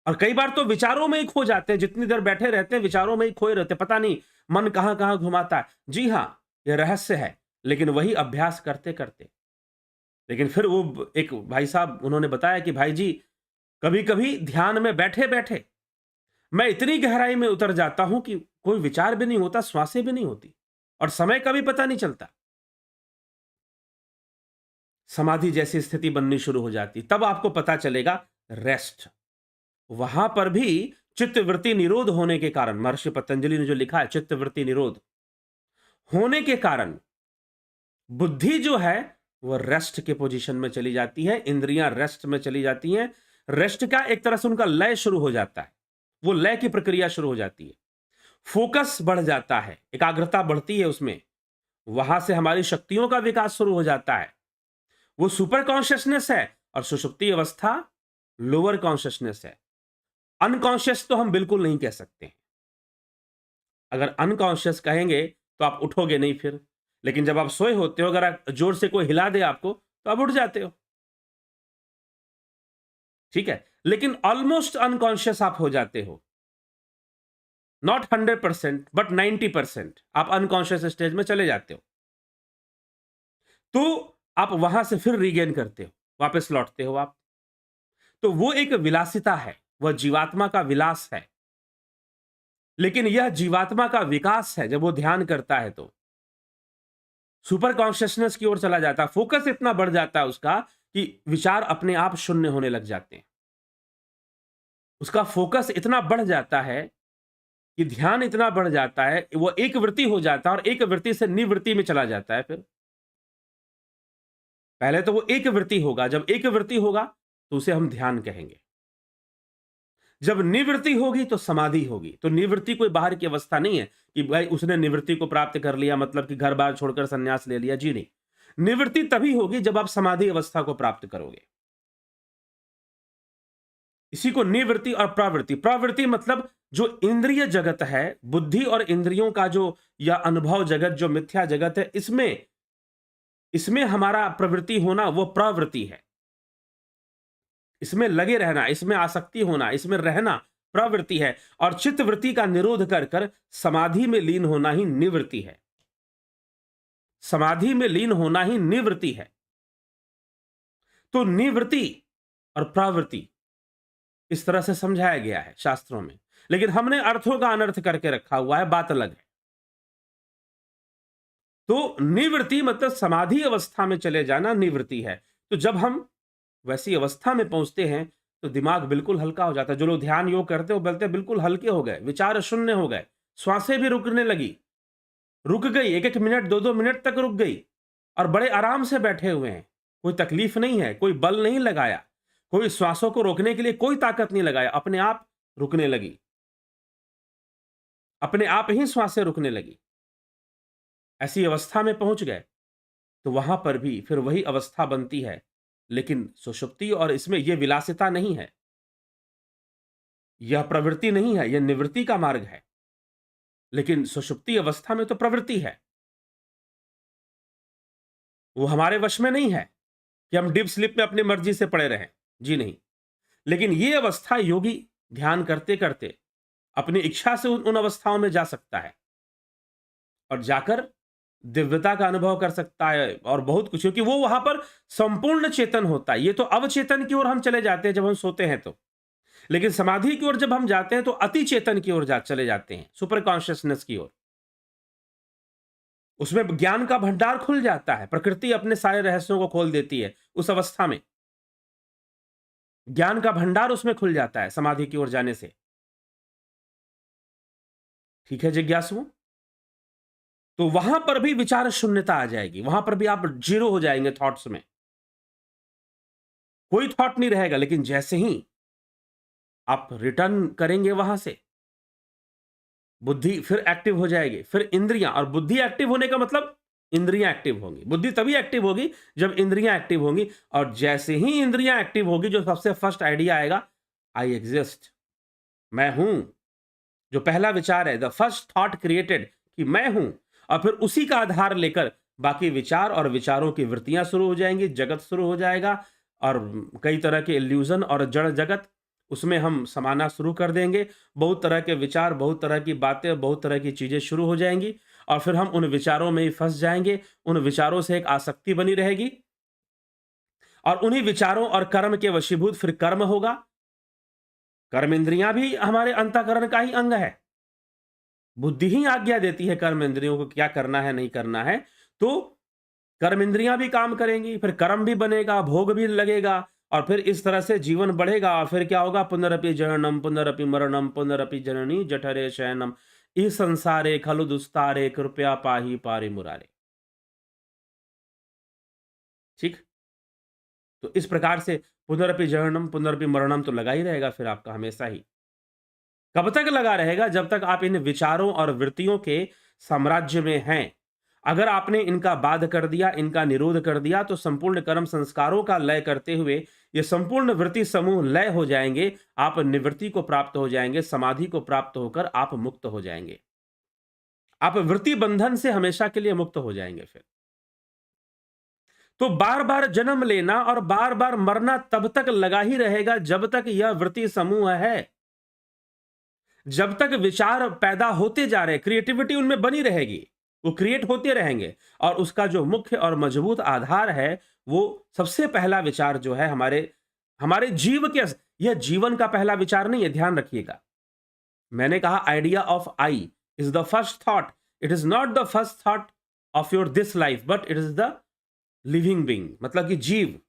और कई बार तो विचारों में ही खो जाते हैं, जितनी देर बैठे रहते हैं विचारों में ही खोए रहते हैं, पता नहीं मन कहाँ-कहाँ घुमाता है। जी हाँ, ये रहस्य है, लेकिन वही अभ्यास करते-करते, लेकिन फिर वो एक भाई साहब उन्होंने बताया कि भाई जी, कभी-कभी ध्यान में बैठे-बैठे मैं इतनी गहराई में उतर जाता हूं कि कोई विचार भी नहीं होता, श्वासें भी नहीं होती, और समय का भी पता नहीं चलता। समाधि जैसी स्थिति बननी शुरू हो जाती, तब आपको पता चलेगा रेस्ट। वहां पर भी चित्तवृत्ति निरोध होने के कारण, महर्षि पतंजलि ने जो लिखा है चित्तवृत्ति निरोध होने के कारण, बुद्धि जो है वो रेस्ट के पोजीशन में चली जाती है, इंद्रियां रेस्ट में चली जाती हैं। रेस्ट का एक तरह से उनका लय शुरू हो जाता है, वो लय की प्रक्रिया शुरू हो जाती है। फोकस बढ़ जाता है, एकाग्रता बढ़ती है उसमें, वहां से हमारी शक्तियों का विकास शुरू हो जाता है। वो सुपर कॉन्शियसनेस है, और सुषुप्ति अवस्था लोअर कॉन्शियसनेस है। अनकॉन्शियस तो हम बिल्कुल नहीं कह सकते। अगर अनकॉन्शियस कहेंगे तो आप उठोगे नहीं फिर, लेकिन जब आप सोए होते हो, अगर जोर से कोई हिला दे आपको तो आप उठ जाते हो, ठीक है। लेकिन ऑलमोस्ट अनकॉन्शियस आप हो जाते हो, नॉट 100% बट 90% आप अनकॉन्शियस स्टेज में चले जाते हो। तो आप वहां से फिर रीगेन करते हो, वापस लौटते हो आप। तो वो एक विलासिता है, वह जीवात्मा का विलास है। लेकिन यह जीवात्मा का विकास है जब वो ध्यान करता है तो सुपर कॉन्शियसनेस की ओर चला जाता है, फोकस इतना बढ़ जाता है उसका कि विचार अपने आप शून्य होने लग जाते हैं। उसका फोकस इतना बढ़ जाता है कि ध्यान इतना बढ़ जाता है, वो एक वृत्ति हो जाता है, और एक वृत्ति से निवृत्ति में चला जाता है। फिर पहले तो वो एक वृत्ति होगा, जब एक वृत्ति होगा तो उसे हम ध्यान कहेंगे। जब निवृत्ति होगी तो समाधि होगी। तो निवृत्ति कोई बाहर की अवस्था नहीं है कि भाई उसने निवृत्ति को प्राप्त कर लिया, मतलब कि घर बार छोड़कर संन्यास ले लिया, जी नहीं। निवृत्ति तभी होगी जब आप समाधि अवस्था को प्राप्त करोगे। इसी को निवृत्ति और प्रवृत्ति, प्रवृत्ति मतलब जो इंद्रिय जगत है, बुद्धि और इंद्रियों का जो या अनुभव जगत, जो मिथ्या जगत है, इसमें इसमें हमारा प्रवृत्ति होना वो प्रवृत्ति है। इसमें लगे रहना, इसमें आसक्ति होना, इसमें रहना प्रवृत्ति है। और चित्तवृत्ति का निरोध कर कर समाधि में लीन होना ही निवृत्ति है। समाधि में लीन होना ही निवृत्ति है। तो निवृत्ति और प्रवृत्ति इस तरह से समझाया गया है शास्त्रों में, लेकिन हमने अर्थों का अनर्थ करके रखा हुआ है, बात अलग है। तो निवृत्ति मतलब समाधि अवस्था में चले जाना निवृत्ति है। तो जब हम वैसी अवस्था में पहुंचते हैं तो दिमाग बिल्कुल हल्का हो जाता है। जो लोग ध्यान योग करते हो बोलते हैं बिल्कुल हल्के हो गए, विचार शून्य हो गए, श्वासें भी रुकने लगी, रुक गई, एक एक मिनट, दो दो मिनट तक रुक गई, और बड़े आराम से बैठे हुए हैं। कोई तकलीफ नहीं है, कोई बल नहीं लगाया, कोई श्वासों को रोकने के लिए कोई ताकत नहीं लगाया, अपने आप रुकने लगी, अपने आप ही श्वासें रुकने लगी। ऐसी अवस्था में पहुंच गए तो वहां पर भी फिर वही अवस्था बनती है, लेकिन सुषुप्ति और इसमें यह विलासिता नहीं है, यह प्रवृत्ति नहीं है, यह निवृत्ति का मार्ग है। लेकिन सुषुप्ति अवस्था में तो प्रवृत्ति है, वो हमारे वश में नहीं है कि हम डीप स्लीप में अपनी मर्जी से पड़े रहें, जी नहीं। लेकिन ये अवस्था योगी ध्यान करते करते अपनी इच्छा से उन अवस्थाओं में जा सकता है, और जाकर दिव्यता का अनुभव कर सकता है, और बहुत कुछ, क्योंकि वो वहां पर संपूर्ण चेतन होता है। ये तो अवचेतन की ओर हम चले जाते हैं जब हम सोते हैं तो, लेकिन समाधि की ओर जब हम जाते हैं तो अति चेतन की ओर चले जाते हैं, सुपर कॉन्शियसनेस की ओर। उसमें ज्ञान का भंडार खुल जाता है, प्रकृति अपने सारे रहस्यों को खोल देती है उस अवस्था में, ज्ञान का भंडार उसमें खुल जाता है समाधि की ओर जाने से। ठीक है जिज्ञासुओं, तो वहां पर भी विचार शून्यता आ जाएगी, वहां पर भी आप जीरो हो जाएंगे थॉट्स में, कोई थॉट नहीं रहेगा। लेकिन जैसे ही आप रिटर्न करेंगे वहां से, बुद्धि फिर एक्टिव हो जाएगी, फिर इंद्रियां, और बुद्धि एक्टिव होने का मतलब इंद्रियां एक्टिव होंगी। बुद्धि तभी एक्टिव होगी जब इंद्रियां एक्टिव होंगी, और जैसे ही इंद्रियां एक्टिव होगी जो सबसे फर्स्ट आइडिया आएगा, आई एग्जिस्ट, मैं हूं, जो पहला विचार है, द फर्स्ट थॉट क्रिएटेड, कि मैं हूं, और फिर उसी का आधार लेकर बाकी विचार और विचारों की वृत्तियां शुरू हो जाएंगी, जगत शुरू हो जाएगा, और कई तरह के इल्यूजन और जड़ जगत उसमें हम समाना शुरू कर देंगे। बहुत तरह के विचार, बहुत तरह की बातें, बहुत तरह की चीजें शुरू हो जाएंगी, और फिर हम उन विचारों में ही फंस जाएंगे। उन विचारों से एक आसक्ति बनी रहेगी, और उन्हीं विचारों और कर्म के वशीभूत फिर कर्म होगा। कर्म इंद्रियां भी हमारे अंतःकरण का ही अंग है। बुद्धि ही आज्ञा देती है कर्म इंद्रियों को क्या करना है, नहीं करना है। तो कर्म इंद्रियां भी काम करेंगी, फिर कर्म भी बनेगा, भोग भी लगेगा, और फिर इस तरह से जीवन बढ़ेगा। और फिर क्या होगा? पुनरपि जननम पुनरपि मरणम पुनरपि जननी जठरे शयनम इस संसारे खलु दुस्तारे कृपया पाही पारि मुरारे। ठीक। तो इस प्रकार से पुनरपि जननम पुनरपि मरणम तो लगा ही रहेगा फिर आपका हमेशा ही। कब तक लगा रहेगा? जब तक आप इन विचारों और वृत्तियों के साम्राज्य में हैं। अगर आपने इनका बाध कर दिया, इनका निरोध कर दिया, तो संपूर्ण कर्म संस्कारों का लय करते हुए ये संपूर्ण वृत्ति समूह लय हो जाएंगे। आप निवृत्ति को प्राप्त हो जाएंगे, समाधि को प्राप्त होकर आप मुक्त हो जाएंगे। आप वृत्ति बंधन से हमेशा के लिए मुक्त हो जाएंगे फिर। तो बार बार जन्म लेना और बार बार मरना तब तक लगा ही रहेगा जब तक यह वृत्ति समूह है। जब तक विचार पैदा होते जा रहे, क्रिएटिविटी उनमें बनी रहेगी, वो क्रिएट होते रहेंगे, और उसका जो मुख्य और मजबूत आधार है, वो सबसे पहला विचार जो है हमारे हमारे जीव के, यह जीवन का पहला विचार नहीं है, ध्यान रखिएगा। मैंने कहा idea of I is the first thought. It is not the first thought of your this life, but it is the living being, मतलब कि जीव,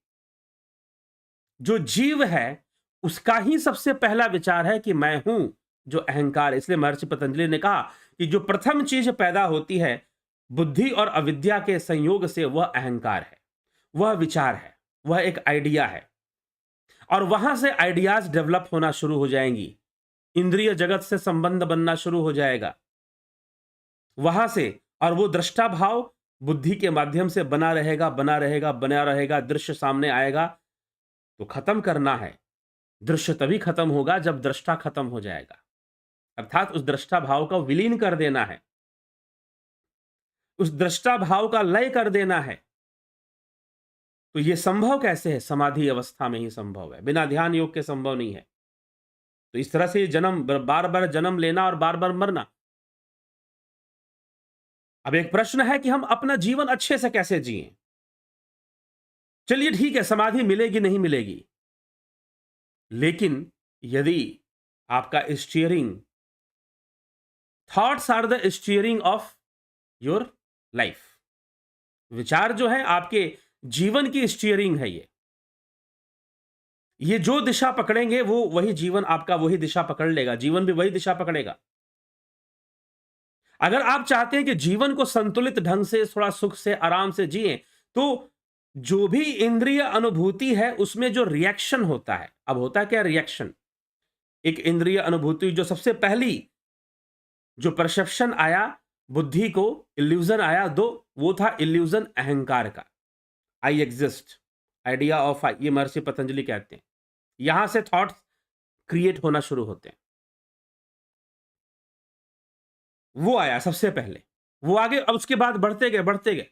जो जीव है उसका ही सबसे पहला विचार है कि मैं हूं, जो अहंकार है। इसलिए महर्षि पतंजलि ने कहा कि जो प्रथम चीज पैदा होती है बुद्धि और अविद्या के संयोग से, वह अहंकार है, वह विचार है, वह एक आइडिया है। और वहां से आइडियाज डेवलप होना शुरू हो जाएंगी, इंद्रिय जगत से संबंध बनना शुरू हो जाएगा वहां से, और वो दृष्टा भाव बुद्धि के माध्यम से बना रहेगा, बना रहेगा, बना रहेगा, दृश्य सामने आएगा। तो खत्म करना है, दृश्य तभी खत्म होगा जब दृष्टा खत्म हो जाएगा, अर्थात उस दृष्टा भाव का विलीन कर देना है, उस दृष्टा भाव का लय कर देना है। तो यह संभव कैसे है? समाधि अवस्था में ही संभव है, बिना ध्यान योग के संभव नहीं है। तो इस तरह से जन्म, बार बार जन्म लेना और बार बार मरना। अब एक प्रश्न है कि हम अपना जीवन अच्छे से कैसे जिएं? चलिए ठीक है, समाधि मिलेगी नहीं मिलेगी, लेकिन यदि आपका steering, thoughts are the steering of your life, विचार जो है आपके जीवन की स्टीयरिंग है। ये जो दिशा पकड़ेंगे वो वही जीवन आपका वही दिशा पकड़ लेगा, जीवन भी वही दिशा पकड़ेगा। अगर आप चाहते हैं कि जीवन को संतुलित ढंग से, थोड़ा सुख से, आराम से जिए, तो जो भी इंद्रिय अनुभूति है उसमें जो रिएक्शन होता है, अब होता है क्या रिएक्शन? एक इंद्रिय अनुभूति जो सबसे पहली जो परसेप्शन आया बुद्धि को, इल्यूजन आया दो, वो था इल्यूजन अहंकार का, आई एग्जिस्ट, आइडिया ऑफ आई, ये महर्षि पतंजलि कहते हैं। यहां से थॉट्स क्रिएट होना शुरू होते हैं। वो आया सबसे पहले, वो आगे, अब उसके बाद बढ़ते गए बढ़ते गए।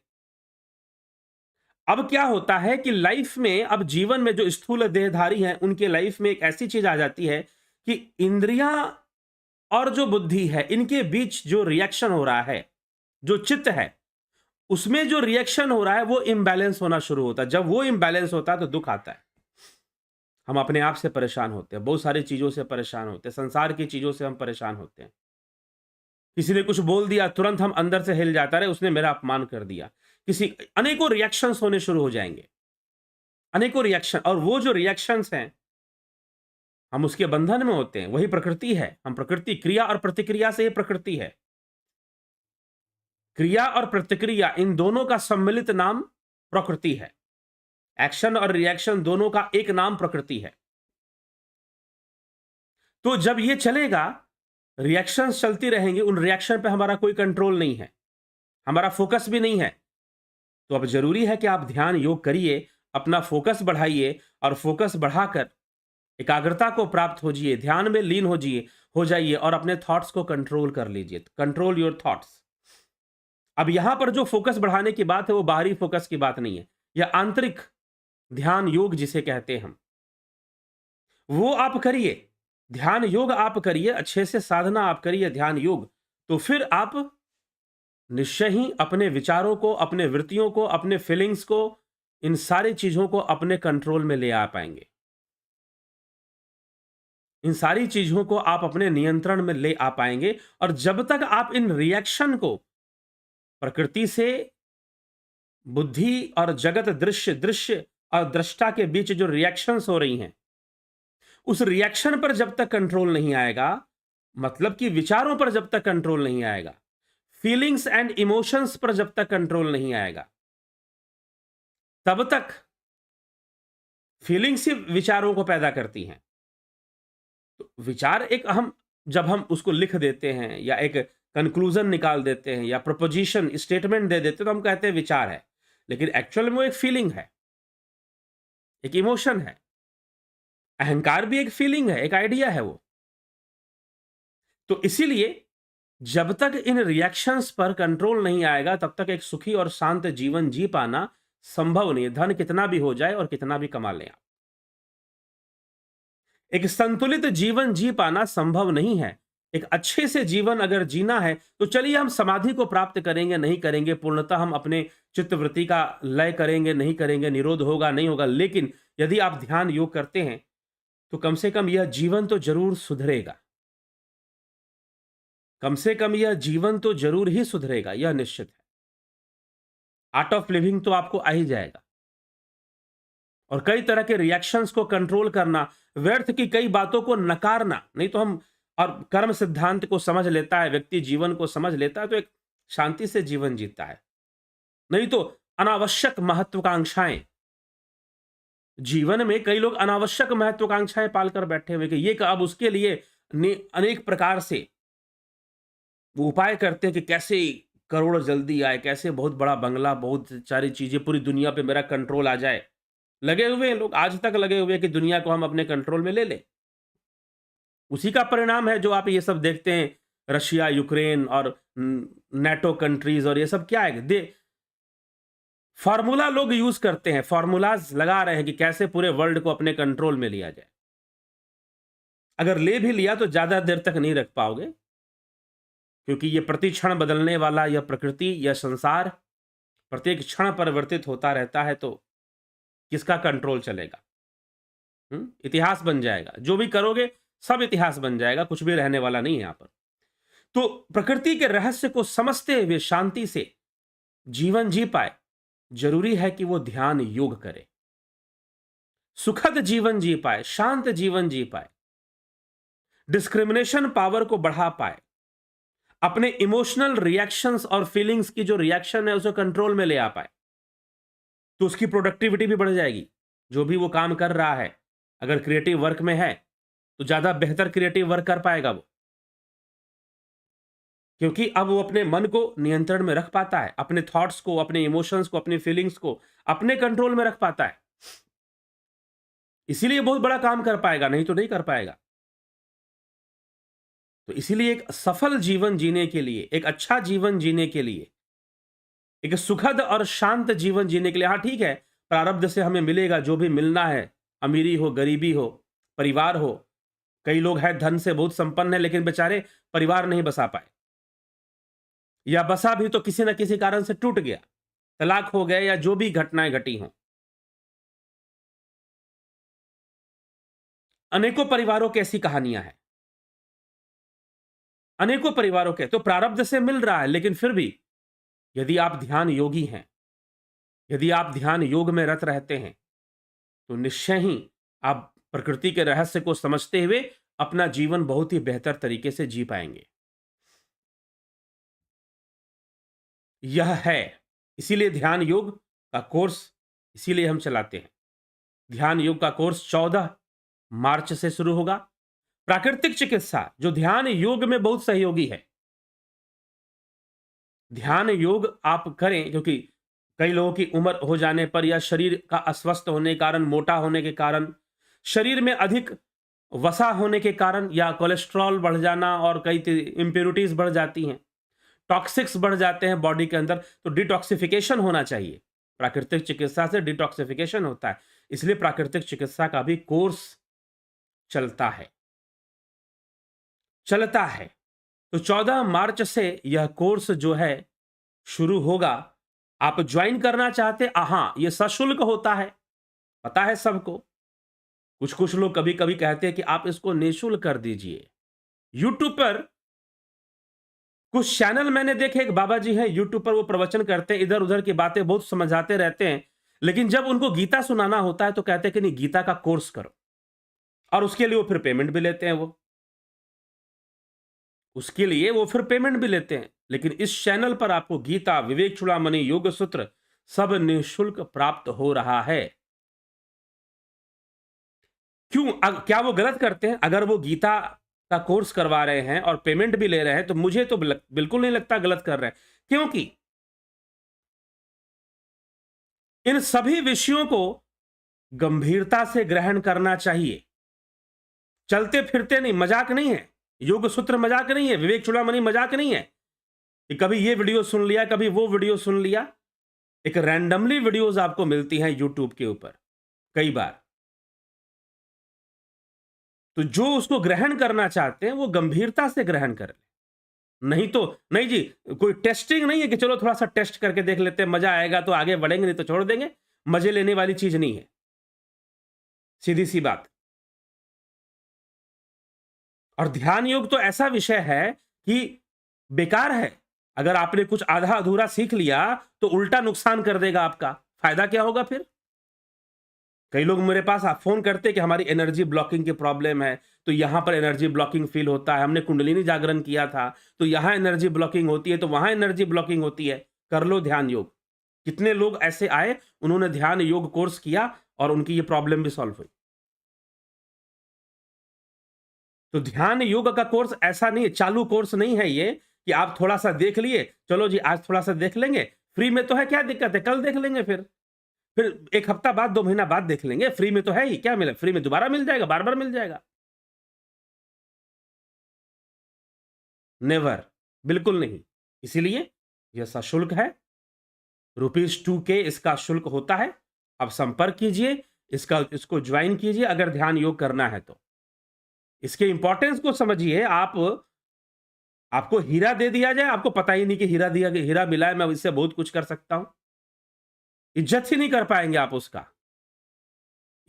अब क्या होता है कि लाइफ में, अब जीवन में जो स्थूल देहधारी हैं उनके लाइफ में एक ऐसी चीज आ जाती है कि इंद्रियां और जो बुद्धि है इनके बीच जो रिएक्शन हो रहा है, जो चित्त है उसमें जो रिएक्शन हो रहा है वो इम्बैलेंस होना शुरू होता है। जब वो इम्बैलेंस होता है तो दुख आता है, हम अपने आप से परेशान होते हैं, बहुत सारी चीजों से परेशान होते हैं, संसार की चीजों से हम परेशान होते हैं। किसी ने कुछ बोल दिया, तुरंत हम अंदर से हिल जाता है, उसने मेरा अपमान कर दिया, किसी, अनेकों रिएक्शंस होने शुरू हो जाएंगे, अनेकों रिएक्शन। और वो जो रिएक्शंस हैं हम उसके बंधन में होते हैं, वही प्रकृति है। हम प्रकृति, क्रिया और प्रतिक्रिया से ये प्रकृति है। क्रिया और प्रतिक्रिया इन दोनों का सम्मिलित नाम प्रकृति है। एक्शन और रिएक्शन दोनों का एक नाम प्रकृति है। तो जब ये चलेगा, रिएक्शंस चलती रहेंगी, उन रिएक्शन पे हमारा कोई कंट्रोल नहीं है, हमारा फोकस भी नहीं है। तो अब जरूरी है कि आप ध्यान योग करिए, अपना फोकस बढ़ाइए, और फोकस बढ़ाकर एकाग्रता को प्राप्त होजिए, ध्यान में लीन हो जाइए और अपने थॉट्स को कंट्रोल कर लीजिए। Control your thoughts. अब यहां पर जो फोकस बढ़ाने की बात है वो बाहरी फोकस की बात नहीं है, यह आंतरिक ध्यान योग जिसे कहते हैं हम, वो आप करिए। ध्यान योग आप करिए, अच्छे से साधना आप करिए ध्यान योग, तो फिर आप निश्चय ही अपने विचारों को, अपने वृत्तियों को, अपने फीलिंग्स को, इन सारी चीजों को अपने कंट्रोल में ले आ पाएंगे। इन सारी चीजों को आप अपने नियंत्रण में ले आ पाएंगे। और जब तक आप इन रिएक्शन को, प्रकृति से बुद्धि और जगत, दृश्य दृश्य और दृष्टा के बीच जो रिएक्शंस हो रही हैं, उस रिएक्शन पर जब तक कंट्रोल नहीं आएगा, मतलब कि विचारों पर जब तक कंट्रोल नहीं आएगा, फीलिंग्स एंड इमोशंस पर जब तक कंट्रोल नहीं आएगा, तब तक फीलिंग्स ही विचारों को पैदा करती हैं। तो विचार एक जब हम उसको लिख देते हैं या एक कंक्लूजन निकाल देते हैं या प्रपोजिशन स्टेटमेंट दे देते हैं, तो हम कहते हैं विचार है, लेकिन एक्चुअल में वो एक फीलिंग है, एक इमोशन है। अहंकार भी एक फीलिंग है, एक आइडिया है वो। तो इसीलिए जब तक इन रिएक्शंस पर कंट्रोल नहीं आएगा, तब तक एक सुखी और शांत जीवन जी पाना संभव नहीं है, धन कितना भी हो जाए और कितना भी कमा लें आप। एक संतुलित जीवन जी पाना संभव नहीं है। एक अच्छे से जीवन अगर जीना है तो चलिए हम समाधि को प्राप्त करेंगे, नहीं करेंगे, पूर्णतः हम अपने चित्तवृत्ति का लय करेंगे, नहीं करेंगे, निरोध होगा, नहीं होगा, लेकिन यदि आप ध्यान योग करते हैं तो कम से कम यह जीवन तो जरूर सुधरेगा। कम से कम यह जीवन तो जरूर ही सुधरेगा, यह निश्चित है। आर्ट ऑफ लिविंग तो आपको आ ही जाएगा। और कई तरह के रिएक्शंस को कंट्रोल करना, व्यर्थ की कई बातों को नकारना, नहीं तो हम, और कर्म सिद्धांत को समझ लेता है व्यक्ति, जीवन को समझ लेता है, तो एक शांति से जीवन जीता है। नहीं तो अनावश्यक महत्वाकांक्षाएं, जीवन में कई लोग अनावश्यक महत्वाकांक्षाएं पालकर बैठे हुए कि ये अब उसके लिए अनेक प्रकार से वो उपाय करते हैं कि कैसे करोड़ जल्दी आए, कैसे बहुत बड़ा बंगला, बहुत सारी चीजें, पूरी दुनिया पे मेरा कंट्रोल आ जाए। लगे हुए हैं लोग, आज तक लगे हुए हैं कि दुनिया को हम अपने कंट्रोल में ले लें। उसी का परिणाम है जो आप ये सब देखते हैं, रशिया, यूक्रेन और नेटो कंट्रीज और ये सब क्या है, फॉर्मूला लोग यूज करते हैं, फॉर्मूलाज लगा रहे हैं कि कैसे पूरे वर्ल्ड को अपने कंट्रोल में लिया जाए। अगर ले भी लिया तो ज्यादा देर तक नहीं रख पाओगे, क्योंकि ये प्रति क्षण बदलने वाला यह प्रकृति, यह संसार प्रत्येक क्षण परिवर्तित होता रहता है, तो किसका कंट्रोल चलेगा? इतिहास बन जाएगा, जो भी करोगे सब इतिहास बन जाएगा, कुछ भी रहने वाला नहीं है यहां पर। तो प्रकृति के रहस्य को समझते हुए शांति से जीवन जी पाए, जरूरी है कि वो ध्यान योग करे, सुखद जीवन जी पाए, शांत जीवन जी पाए, डिस्क्रिमिनेशन पावर को बढ़ा पाए, अपने इमोशनल रिएक्शंस और फीलिंग्स की जो रिएक्शन है उसे कंट्रोल में ले आ पाए, तो उसकी प्रोडक्टिविटी भी बढ़ जाएगी। जो भी वो काम कर रहा है, अगर क्रिएटिव वर्क में है तो ज्यादा बेहतर क्रिएटिव वर्क कर पाएगा वो, क्योंकि अब वो अपने मन को नियंत्रण में रख पाता है, अपने थॉट्स को, अपने इमोशंस को, अपनी फीलिंग्स को अपने कंट्रोल में रख पाता है। इसीलिए बहुत बड़ा काम कर पाएगा, नहीं तो नहीं कर पाएगा। तो इसीलिए एक सफल जीवन जीने के लिए, एक अच्छा जीवन जीने के लिए, एक सुखद और शांत जीवन जीने के लिए, हाँ ठीक है, प्रारब्ध से हमें मिलेगा जो भी मिलना है, अमीरी हो, गरीबी हो, परिवार हो। कई लोग हैं धन से बहुत संपन्न है लेकिन बेचारे परिवार नहीं बसा पाए, या बसा भी तो किसी न किसी कारण से टूट गया, तलाक हो गए, या जो भी घटनाएं घटी हों। अनेकों परिवारों की ऐसी कहानियां हैं, अनेकों परिवारों के। तो प्रारब्ध से मिल रहा है, लेकिन फिर भी यदि आप ध्यान योगी हैं, यदि आप ध्यान योग में रत रहते हैं, तो निश्चय ही आप प्रकृति के रहस्य को समझते हुए अपना जीवन बहुत ही बेहतर तरीके से जी पाएंगे। यह है, इसीलिए ध्यान योग का कोर्स इसीलिए हम चलाते हैं। ध्यान योग का कोर्स 14 मार्च से शुरू होगा। प्राकृतिक चिकित्सा जो ध्यान योग में बहुत सहयोगी है, ध्यान योग आप करें, क्योंकि कई लोगों की उम्र हो जाने पर या शरीर का अस्वस्थ होने के कारण, मोटा होने के कारण, शरीर में अधिक वसा होने के कारण या कोलेस्ट्रॉल बढ़ जाना और कई इम्प्योरिटीज बढ़ जाती हैं, टॉक्सिक्स बढ़ जाते हैं बॉडी के अंदर, तो डिटॉक्सिफिकेशन होना चाहिए। प्राकृतिक चिकित्सा से डिटॉक्सिफिकेशन होता है, इसलिए प्राकृतिक चिकित्सा का भी कोर्स चलता है। तो 14 मार्च से यह कोर्स जो है शुरू होगा। आप ज्वाइन करना चाहते, हाँ, ये सशुल्क होता है, पता है सबको। कुछ लोग कभी-कभी कहते हैं कि आप इसको निःशुल्क कर दीजिए। यूट्यूब पर कुछ चैनल मैंने देखे, एक बाबा जी हैं यूट्यूब पर, वो प्रवचन करते हैं, इधर-उधर की बातें बहुत समझाते रहते हैं, लेकिन जब उनको गीता सुनाना होता है तो कहते हैं कि नहीं, गीता का कोर्स करो, और उसके लिए वो फिर पेमेंट भी लेते हैं उसके लिए वो फिर पेमेंट भी लेते हैं। लेकिन इस चैनल पर आपको गीता, विवेक चूड़ामणि, योग सूत्र सब निःशुल्क प्राप्त हो रहा है। क्यों? क्या वो गलत करते हैं? अगर वो गीता का कोर्स करवा रहे हैं और पेमेंट भी ले रहे हैं, तो मुझे तो बिल्कुल नहीं लगता गलत कर रहे हैं, क्योंकि इन सभी विषयों को गंभीरता से ग्रहण करना चाहिए। चलते फिरते नहीं, मजाक नहीं है। योग सूत्र मजाक नहीं है, विवेक चूड़ामणि मजाक नहीं है कि कभी ये वीडियो सुन लिया, कभी वो वीडियो सुन लिया। एक रैंडमली वीडियोस आपको मिलती हैं यूट्यूब के ऊपर कई बार। तो जो उसको ग्रहण करना चाहते हैं वो गंभीरता से ग्रहण कर लें। नहीं तो नहीं जी, कोई टेस्टिंग नहीं है कि चलो थोड़ा सा टेस्ट करके देख लेते हैं, मजा आएगा तो आगे बढ़ेंगे, नहीं तो छोड़ देंगे। मजे लेने वाली चीज नहीं है, सीधी सी बात। और ध्यान योग तो ऐसा विषय है कि बेकार है। अगर आपने कुछ आधा अधूरा सीख लिया तो उल्टा नुकसान कर देगा आपका। फायदा क्या होगा फिर? कई लोग मेरे पास फोन करते कि हमारी एनर्जी ब्लॉकिंग की प्रॉब्लम है, तो यहां पर एनर्जी ब्लॉकिंग फील होता है, हमने कुंडलिनी जागरण किया था तो यहां एनर्जी ब्लॉकिंग होती है, तो वहां एनर्जी ब्लॉकिंग होती है, कर लो ध्यान योग। कितने लोग ऐसे आए, उन्होंने ध्यान योग कोर्स किया और उनकी ये प्रॉब्लम भी सॉल्व हुई। तो ध्यान योग का कोर्स ऐसा नहीं है, चालू कोर्स नहीं है ये कि आप थोड़ा सा देख लिए, चलो जी आज थोड़ा सा देख लेंगे, फ्री में तो है, क्या दिक्कत है, कल देख लेंगे, फिर 1 हफ्ता बाद, 2 महीना बाद देख लेंगे, फ्री में तो है ही, क्या मिले, फ्री में दोबारा मिल जाएगा, बार-बार मिल जाएगा। नेवर, बिल्कुल नहीं। इसीलिए यह सशुल्क है, ₹2 इसका शुल्क होता है। आप संपर्क कीजिए, इसको ज्वाइन कीजिए अगर ध्यान योग करना है तो। इसके इंपॉर्टेंस को समझिए। आपको हीरा दे दिया जाए, आपको पता ही नहीं कि हीरा मिला है, मैं इससे बहुत कुछ कर सकता हूं, इज्जत ही नहीं कर पाएंगे आप उसका।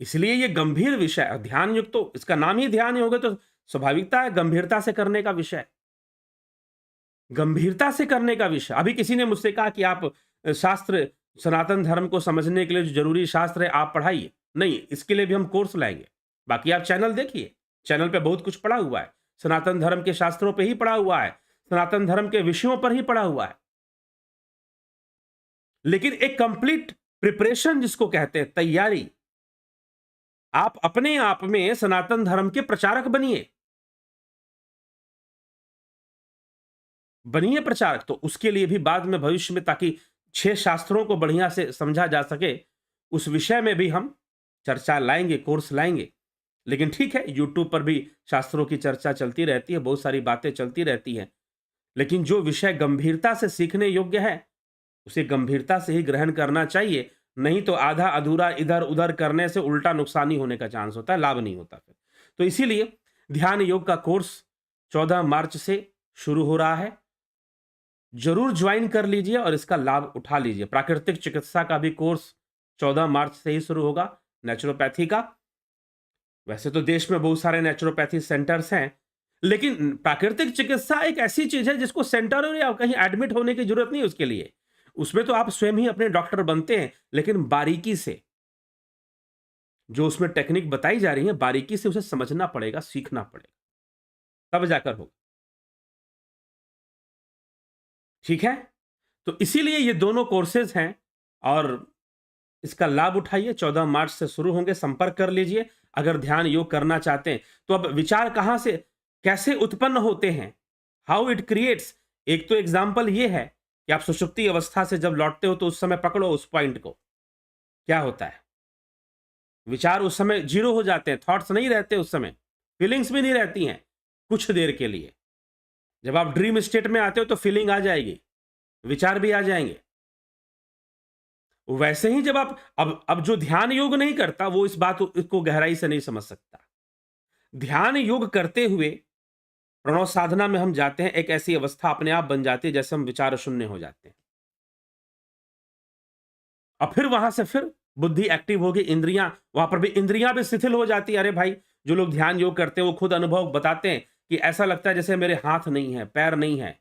इसलिए ये गंभीर विषय है। ध्यान योग तो इसका नाम ही ध्यान योग है, तो स्वाभाविकता है गंभीरता से करने का विषय, गंभीरता से करने का विषय। अभी किसी ने मुझसे कहा कि आप शास्त्र, सनातन धर्म को समझने के लिए जो जरूरी शास्त्र है आप पढ़ाइए। नहीं, इसके लिए भी हम कोर्स लाएंगे। बाकी आप चैनल देखिए, चैनल पे बहुत कुछ पढ़ा हुआ है, सनातन धर्म के शास्त्रों पे ही पढ़ा हुआ है, सनातन धर्म के विषयों पर ही पढ़ा हुआ है। लेकिन एक कंप्लीट प्रिपरेशन जिसको कहते हैं, तैयारी, आप अपने आप में सनातन धर्म के प्रचारक बनिए प्रचारक। तो उसके लिए भी बाद में भविष्य में, ताकि 6 शास्त्रों को बढ़िया से समझा जा सके, उस विषय में भी हम चर्चा लाएंगे, कोर्स लाएंगे। लेकिन ठीक है, यूट्यूब पर भी शास्त्रों की चर्चा चलती रहती है, बहुत सारी बातें चलती रहती हैं। लेकिन जो विषय गंभीरता से सीखने योग्य है, उसे गंभीरता से ही ग्रहण करना चाहिए। नहीं तो आधा अधूरा इधर उधर करने से उल्टा नुकसान ही होने का चांस होता है, लाभ नहीं होता फिर। तो इसीलिए ध्यान योग का कोर्स 14 मार्च से शुरू हो रहा है। जरूर ज्वाइन कर लीजिए और इसका लाभ उठा लीजिए। प्राकृतिक चिकित्सा का भी कोर्स 14 मार्च से ही शुरू होगा, नेचुरोपैथी का। वैसे तो देश में बहुत सारे नेचुरोपैथी सेंटर्स हैं, लेकिन प्राकृतिक चिकित्सा एक ऐसी चीज है जिसको सेंटर या कहीं एडमिट होने की जरूरत नहीं है उसके लिए। उसमें तो आप स्वयं ही अपने डॉक्टर बनते हैं, लेकिन बारीकी से जो उसमें टेक्निक बताई जा रही है, बारीकी से उसे समझना पड़ेगा, सीखना पड़ेगा, तब जाकर होगा। ठीक है? तो इसीलिए ये दोनों कोर्सेज हैं और इसका लाभ उठाइए। 14 मार्च से शुरू होंगे, संपर्क कर लीजिए अगर ध्यान योग करना चाहते हैं। तो अब विचार कहां से, कैसे उत्पन्न होते हैं, हाउ इट क्रिएट्स। एक तो एग्जाम्पल ये है कि आप सुषुप्ति अवस्था से जब लौटते हो तो उस समय पकड़ो उस पॉइंट को, क्या होता है, विचार उस समय जीरो हो जाते हैं, थॉट्स नहीं रहते उस समय। फीलिंग्स भी नहीं रहती हैं कुछ देर के लिए। जब आप ड्रीम स्टेट में आते हो तो फीलिंग आ जाएगी, विचार भी आ जाएंगे। वैसे ही जब आप अब जो ध्यान योग नहीं करता वो इस बात को गहराई से नहीं समझ सकता। ध्यान योग करते हुए प्रणव साधना में हम जाते हैं, एक ऐसी अवस्था अपने आप बन जाती है जैसे हम विचार शून्य हो जाते हैं। और फिर वहां से फिर बुद्धि एक्टिव होगी, इंद्रियां, वहां पर भी इंद्रियां भी शिथिल हो जाती है। अरे भाई, जो लोग ध्यान योग करते हैं वो खुद अनुभव बताते हैं कि ऐसा लगता है जैसे मेरे हाथ नहीं है, पैर नहीं है।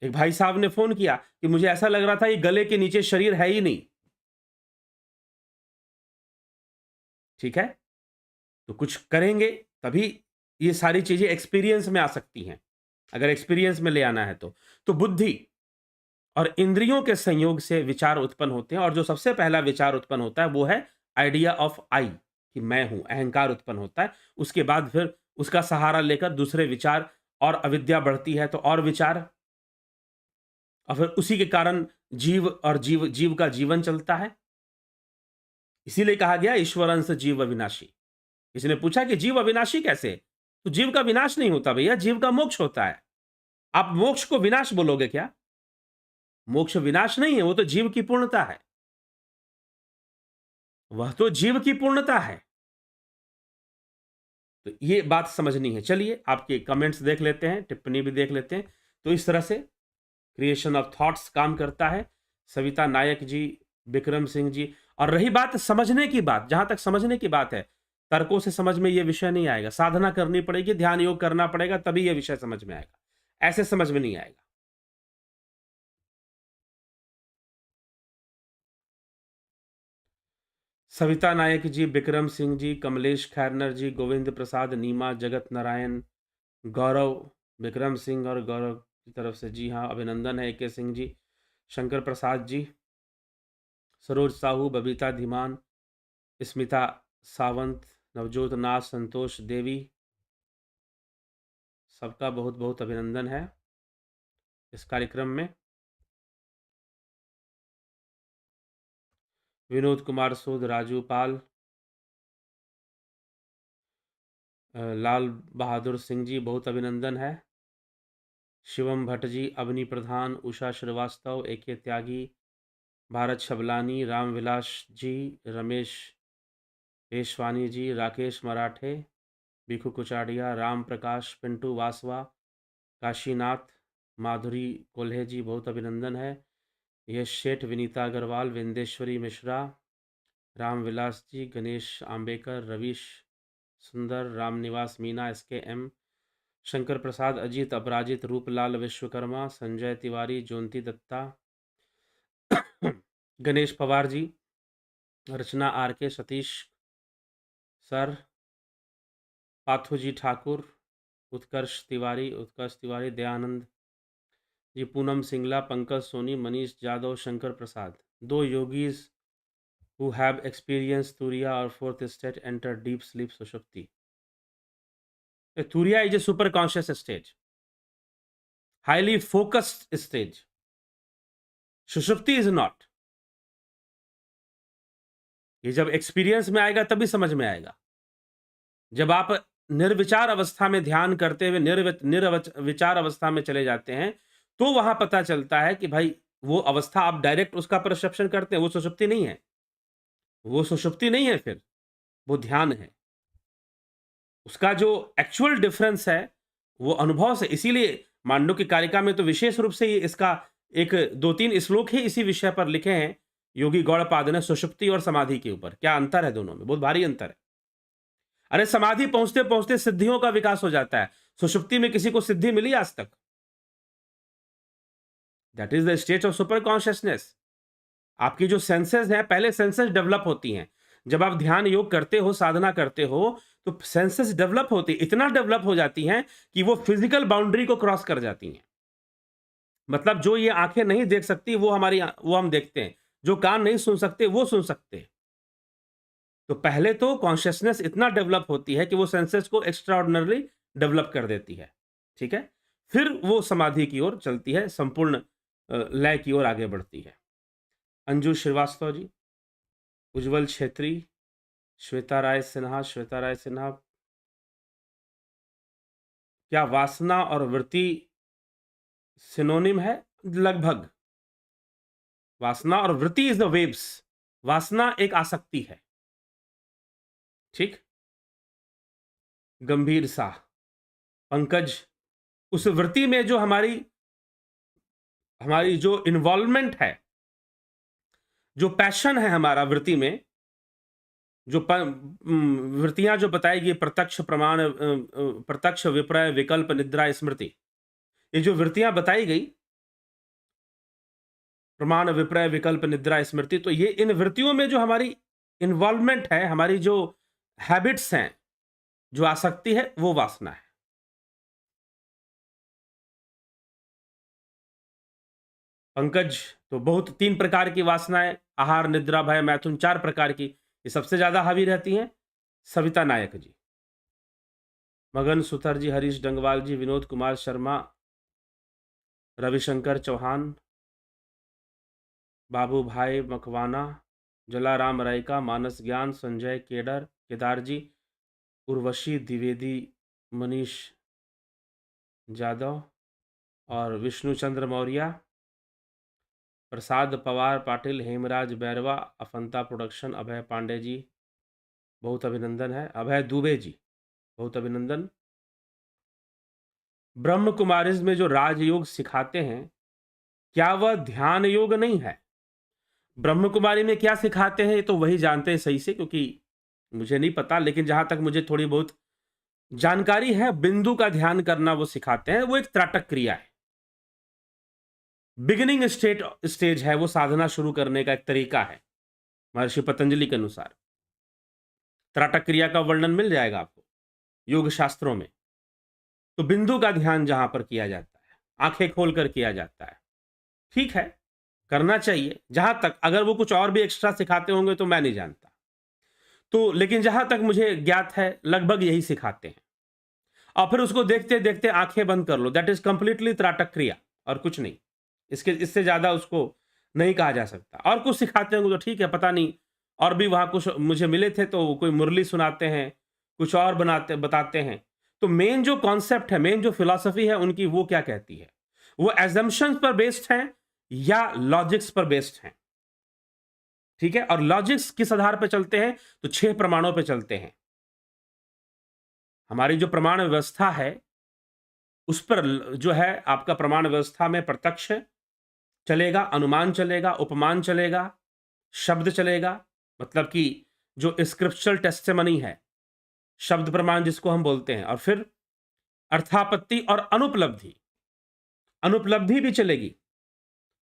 एक भाई साहब ने फोन किया कि मुझे ऐसा लग रहा था ये गले के नीचे शरीर है ही नहीं। ठीक है, तो कुछ करेंगे तभी ये सारी चीजें एक्सपीरियंस में आ सकती हैं, अगर एक्सपीरियंस में ले आना है तो बुद्धि और इंद्रियों के संयोग से विचार उत्पन्न होते हैं। और जो सबसे पहला विचार उत्पन्न होता है वो है आइडिया ऑफ आई, कि मैं हूं, अहंकार उत्पन्न होता है। उसके बाद फिर उसका सहारा लेकर दूसरे विचार, और अविद्या बढ़ती है तो और विचार, और फिर उसी के कारण जीव और जीव का जीवन चलता है। इसीलिए कहा गया ईश्वर अंश जीव अविनाशी। किसी ने पूछा कि जीव अविनाशी कैसे? तो जीव का विनाश नहीं होता भैया, जीव का मोक्ष होता है। आप मोक्ष को विनाश बोलोगे क्या? मोक्ष विनाश नहीं है, वो तो जीव की पूर्णता है, वह तो जीव की पूर्णता है। तो ये बात समझनी है। चलिए आपके कमेंट्स देख लेते हैं, टिप्पणी भी देख लेते हैं। तो इस तरह से क्रिएशन ऑफ थॉट्स काम करता है। सविता नायक जी, विक्रम सिंह जी। और रही बात समझने की बात, जहां तक समझने की बात है, तर्कों से समझ में यह विषय नहीं आएगा, साधना करनी पड़ेगी, ध्यान योग करना पड़ेगा, तभी यह विषय समझ में आएगा, ऐसे समझ में नहीं आएगा। सविता नायक जी, विक्रम सिंह जी, कमलेश खैरनर जी, गोविंद प्रसाद, नीमा, जगत नारायण, गौरव, विक्रम सिंह और गौरव की तरफ से जी हाँ अभिनंदन है। AK सिंह जी, शंकर प्रसाद जी, सरोज साहू, बबीता धीमान, स्मिता सावंत, नवजोत नाथ, संतोष देवी, सबका बहुत बहुत अभिनंदन है इस कार्यक्रम में। विनोद कुमार सूद, राजू पाल, लाल बहादुर सिंह जी, बहुत अभिनंदन है। शिवम भट्ट जी, अवनी प्रधान, उषा श्रीवास्तव, AK त्यागी, भारत शबलानी, रामविलास जी, रमेश पेशवानी जी, राकेश मराठे, भिखू कुचाडिया, राम प्रकाश, पिंटू वासवा, काशीनाथ, माधुरी कोल्हे जी, बहुत अभिनंदन है। यश शेठ, विनीता अग्रवाल, विंदेश्वरी मिश्रा, रामविलास जी, गणेश आंबेकर, रवीश सुंदर, रामनिवास मीना, SKM, शंकर प्रसाद, अजीत अपराजित, रूपलाल विश्वकर्मा, संजय तिवारी, ज्योति दत्ता, गणेश पवार जी, रचना RK, सतीश सर, पाथू जी ठाकुर, उत्कर्ष तिवारी, दयानंद जी, पूनम सिंगला, पंकज सोनी, मनीष जादव, शंकर प्रसाद। दो yogis who have experienced Turiya or fourth state enter deep sleep sushupti. Turiya is a super conscious stage, highly focused stage. सुषुप्ति is not. ये जब एक्सपीरियंस में आएगा तभी समझ में आएगा। जब आप निर्विचार अवस्था में ध्यान करते हुए निर्विचार अवस्था में चले जाते हैं तो वहां पता चलता है कि भाई वो अवस्था आप डायरेक्ट उसका परसेप्शन करते हैं, वो सुषुप्ति नहीं है, वो सुषुप्ति नहीं है, फिर वो ध्यान है। उसका जो एक्चुअल डिफरेंस है वो अनुभव से। इसीलिए मांडुक्य कारिका में तो विशेष रूप से इसका एक 2-3 श्लोक ही इसी विषय पर लिखे हैं योगी गौड़पाद ने, सुषुप्ति और समाधि के ऊपर। क्या अंतर है दोनों में? बहुत भारी अंतर है। अरे समाधि पहुंचते पहुंचते सिद्धियों का विकास हो जाता है, सुषुप्ति में किसी को सिद्धि मिली आज तक? That is the state of super consciousness. आपकी जो सेंसेस हैं, पहले सेंसेस डेवलप होती हैं। जब आप ध्यान योग करते हो, साधना करते हो, तो सेंसेस डेवलप होती, इतना डेवलप हो जाती हैं कि वो फिजिकल बाउंड्री को क्रॉस कर जाती हैं। मतलब जो ये आंखें नहीं देख सकती वो हम देखते हैं, जो कान नहीं सुन सकते वो सुन सकते हैं। तो पहले तो कॉन्शियसनेस इतना डेवलप होती है कि वो सेंसेस को एक्स्ट्राऑर्डिनरली डेवलप कर देती है। ठीक है, फिर वो समाधि की ओर चलती है, संपूर्ण लय की ओर आगे बढ़ती है। अंजू श्रीवास्तव जी, उज्जवल छेत्री, श्वेता राय सिन्हा, क्या वासना और वृत्ति सिनोनिम है? लगभग। वासना और वृत्ति इज द वेव्स। वासना एक आसक्ति है, ठीक। गंभीर सा पंकज, उस वृत्ति में जो हमारी हमारी जो इन्वॉल्वमेंट है, जो पैशन है हमारा वृत्ति में, जो वृत्तियां जो बताएगी प्रत्यक्ष प्रमाण, प्रत्यक्ष विपर्य विकल्प निद्रा स्मृति, ये जो वृत्तियां बताई गई, प्रमाण विपर्य विकल्प निद्रा स्मृति, तो ये इन वृत्तियों में जो हमारी इन्वॉल्वमेंट है, हमारी जो हैबिट्स हैं, जो आसक्ति है, वो वासना है। पंकज, तो बहुत 3 प्रकार की वासनाएं, आहार निद्रा भय मैथुन, 4 प्रकार की, ये सबसे ज्यादा हावी रहती हैं। सविता नायक जी, मगन सुथर जी, हरीश डंगवाल जी, विनोद कुमार शर्मा, रविशंकर चौहान, बाबू भाई मकवाना, जलाराम रायका, मानस ज्ञान, संजय केदार जी, उर्वशी द्विवेदी, मनीष जादव और विष्णुचंद्र मौर्य, प्रसाद पवार पाटिल, हेमराज बैरवा, अफंता प्रोडक्शन, अभय पांडे जी, बहुत अभिनंदन है। अभय दुबे जी, बहुत अभिनंदन। ब्रह्म कुमारिज में जो राजयोग सिखाते हैं, क्या वह ध्यान योग नहीं है? ब्रह्म कुमारी में क्या सिखाते हैं, तो वही जानते हैं सही से, क्योंकि मुझे नहीं पता, लेकिन जहां तक मुझे थोड़ी बहुत जानकारी है, बिंदु का ध्यान करना वो सिखाते हैं। वो एक त्राटक क्रिया है, बिगिनिंग स्टेज है, वो साधना शुरू करने का एक तरीका है महर्षि पतंजलि के अनुसार। त्राटक क्रिया का वर्णन मिल जाएगा आपको योग शास्त्रों में। तो बिंदु का ध्यान जहां पर किया जाता है, आंखें खोलकर किया जाता है, ठीक है, करना चाहिए। जहां तक, अगर वो कुछ और भी एक्स्ट्रा सिखाते होंगे तो मैं नहीं जानता, तो लेकिन जहां तक मुझे ज्ञात है, लगभग यही सिखाते हैं। और फिर उसको देखते देखते आंखें बंद कर लो, दैट इज कंप्लीटली त्राटक क्रिया, और कुछ नहीं। इससे ज्यादा उसको नहीं कहा जा सकता। और कुछ सिखाते होंगे तो ठीक है, पता नहीं, और भी वहां कुछ मुझे मिले थे, तो कोई मुरली सुनाते हैं, कुछ और बताते हैं। तो मेन जो कॉन्सेप्ट है, मेन जो फिलॉसफी है उनकी, वो क्या कहती है, वो एजम्पशंस पर बेस्ड है या लॉजिक्स पर बेस्ड है, ठीक है। और लॉजिक्स किस आधार पर चलते हैं, तो 6 प्रमाणों पर चलते हैं। हमारी जो प्रमाण व्यवस्था है, उस पर जो है आपका प्रमाण व्यवस्था में प्रत्यक्ष चलेगा, अनुमान चलेगा, उपमान चलेगा, शब्द चलेगा, मतलब कि जो स्क्रिप्चरल टेस्टिमनी है, शब्द प्रमाण जिसको हम बोलते हैं, और फिर अर्थापत्ति और अनुपलब्धि, अनुपलब्धि भी चलेगी।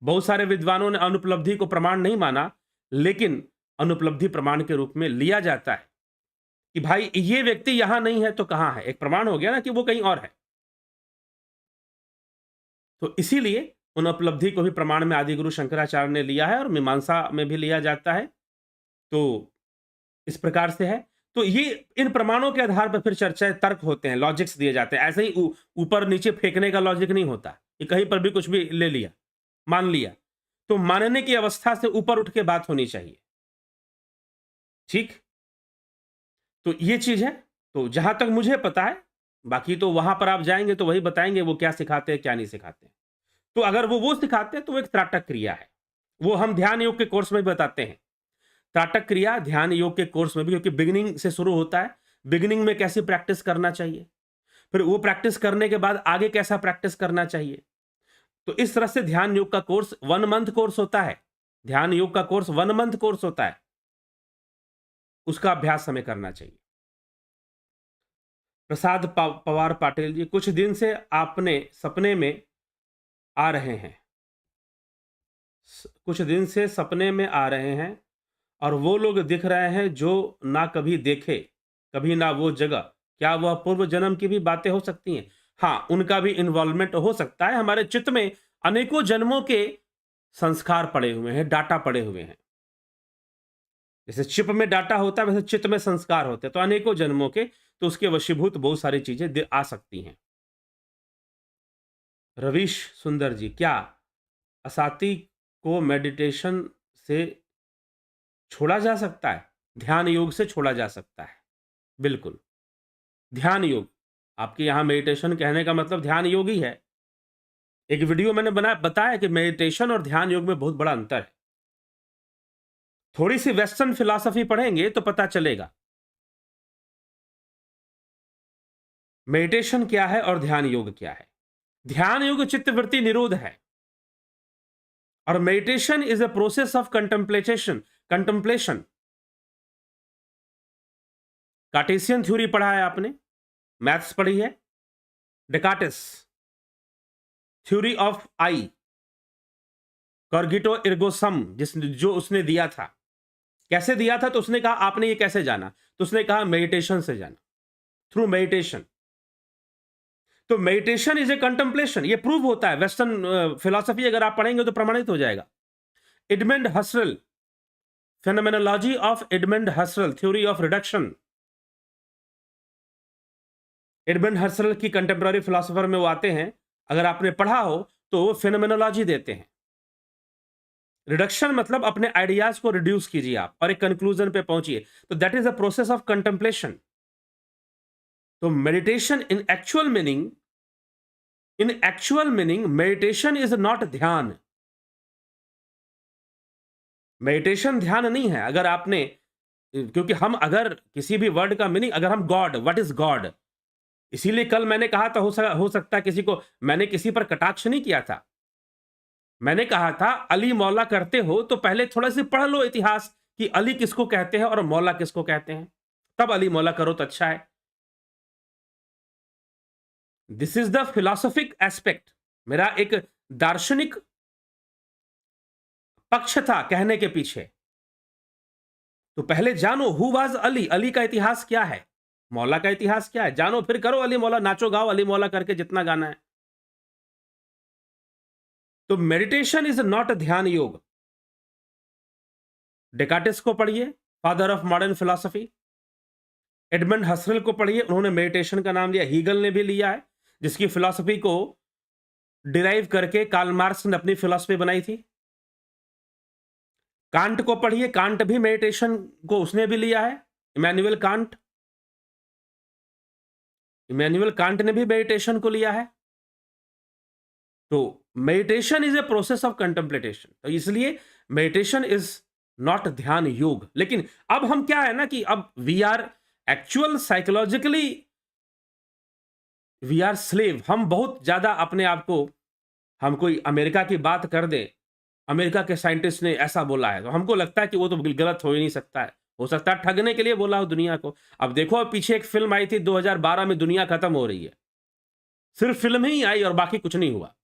बहुत सारे विद्वानों ने अनुपलब्धि को प्रमाण नहीं माना, लेकिन अनुपलब्धि प्रमाण के रूप में लिया जाता है कि भाई ये व्यक्ति यहां नहीं है तो कहां है, एक प्रमाण हो गया ना कि वो कहीं और है। तो इसीलिए उन उपलब्धि को भी प्रमाण में आदिगुरु शंकराचार्य ने लिया है, और मीमांसा में भी लिया जाता है। तो इस प्रकार से है। तो ये इन प्रमाणों के आधार पर फिर चर्चाएं, तर्क होते हैं, लॉजिक्स दिए जाते हैं। ऐसे ही ऊपर नीचे फेंकने का लॉजिक नहीं होता कि कहीं पर भी कुछ भी ले लिया, मान लिया। तो मानने की अवस्था से ऊपर उठ के बात होनी चाहिए, ठीक। तो ये चीज है। तो जहां तक मुझे पता है, बाकी तो वहां पर आप जाएंगे तो वही बताएंगे वो क्या सिखाते हैं, क्या नहीं सिखाते हैं। तो अगर वो सिखाते हैं तो वो एक त्राटक क्रिया है, वो हम ध्यान योग के कोर्स में भी बताते हैं। त्राटक क्रिया ध्यान योग के कोर्स में भी, क्योंकि बिगिनिंग से शुरू होता है, बिगिनिंग में कैसी प्रैक्टिस करना चाहिए, फिर वो प्रैक्टिस करने के बाद आगे कैसा प्रैक्टिस करना चाहिए। तो इस तरह से ध्यान योग का कोर्स 1 मंथ कोर्स होता है। ध्यान योग का कोर्स 1 मंथ कोर्स होता है, उसका अभ्यास हमें करना चाहिए। प्रसाद पवार पाटिल जी, कुछ दिन से आपने सपने में आ रहे हैं, कुछ दिन से सपने में आ रहे हैं, और वो लोग दिख रहे हैं जो ना कभी देखे, कभी ना वो जगह। क्या वह पूर्व जन्म की भी बातें हो सकती हैं? हाँ, उनका भी इन्वॉल्वमेंट हो सकता है। हमारे चित्त में अनेकों जन्मों के संस्कार पड़े हुए हैं, डाटा पड़े हुए हैं। जैसे चिप में डाटा होता है, वैसे चित्त में संस्कार होते हैं, तो अनेकों जन्मों के, तो उसके वशीभूत बहुत सारी चीजें आ सकती हैं। रवीश सुंदर जी, क्या असाती को मेडिटेशन से छोड़ा जा सकता है? ध्यान योग से छोड़ा जा सकता है, बिल्कुल। ध्यान योग, आपके यहाँ मेडिटेशन कहने का मतलब ध्यान योग ही है। एक वीडियो मैंने बताया कि मेडिटेशन और ध्यान योग में बहुत बड़ा अंतर है। थोड़ी सी वेस्टर्न फिलॉसफी पढ़ेंगे तो पता चलेगा मेडिटेशन क्या है और ध्यान योग क्या है। ध्यान योग चित्तवृत्ति निरोध है और meditation is a process of contemplation. Cartesian theory पढ़ा है आपने, मैथ्स पढ़ी है, डेकार्टेस थ्योरी ऑफ आई, कॉर्गिटो इर्गो सम जो उसने दिया था। कैसे दिया था? तो उसने कहा आपने ये कैसे जाना? तो उसने कहा मेडिटेशन से जाना, थ्रू मेडिटेशन। तो मेडिटेशन इज ए कंटेम्पलेशन, ये प्रूव होता है। वेस्टर्न फिलॉसफी अगर आप पढ़ेंगे तो प्रमाणित हो जाएगा। Edmund Husserl, phenomenology of Edmund Husserl, theory of reduction. Edmund Husserl की कंटेम्प्रेरी फिलोसोफर में वो आते हैं, अगर आपने पढ़ा हो तो वो फेनोमेनोलॉजी देते हैं। रिडक्शन मतलब अपने आइडियाज को रिड्यूस कीजिए आप और एक कंक्लूजन पे पहुंचिए, तो that is a process of contemplation. तो meditation in actual meaning meditation is not dhyan. Meditation ध्यान नहीं है। अगर आपने, क्योंकि हम अगर किसी भी वर्ड का मीनिंग, अगर हम गॉड, व्हाट इज गॉड, इसीलिए कल मैंने कहा था हो सकता है किसी को, मैंने किसी पर कटाक्ष नहीं किया था। मैंने कहा था अली मौला करते हो तो पहले थोड़ा सी पढ़ लो इतिहास कि अली किसको कहते हैं और मौला किसको कहते हैं, तब अली मौला करो तो अच्छा है। This is the philosophic aspect. मेरा एक दार्शनिक पक्ष था कहने के पीछे। तो पहले जानो हु वाज अली, अली का इतिहास क्या है, मौला का इतिहास क्या है, जानो, फिर करो अली मौला, नाचो गाओ अली मौला करके जितना गाना है। तो मेडिटेशन इज नॉट ध्यान योग। डेकार्टेस को पढ़िए, father of modern philosophy. Edmund Husserl को पढ़िए, उन्होंने मेडिटेशन का नाम लिया। हीगल ने भी लिया है, जिसकी फिलॉसफी को डिराइव करके कार्ल मार्क्स ने अपनी फिलॉसफी बनाई थी। कांट को पढ़िए, कांट भी मेडिटेशन को उसने भी लिया है। इमैनुअल कांट ने भी मेडिटेशन को लिया है। तो meditation is a process of contemplation, तो इसलिए मेडिटेशन इज नॉट ध्यान योग। लेकिन अब हम क्या है ना कि अब we are actual psychologically we are slave. हम बहुत ज्यादा अपने आप को, हम कोई अमेरिका की बात कर दे, अमेरिका के साइंटिस्ट ने ऐसा बोला है, तो हमको लगता है कि वो तो गलत हो ही नहीं सकता है। हो सकता है ठगने के लिए बोला हो दुनिया को। अब देखो, अब पीछे एक फिल्म आई थी 2012 में, दुनिया खत्म हो रही है, सिर्फ फिल्म ही आई और बाकी कुछ नहीं हुआ।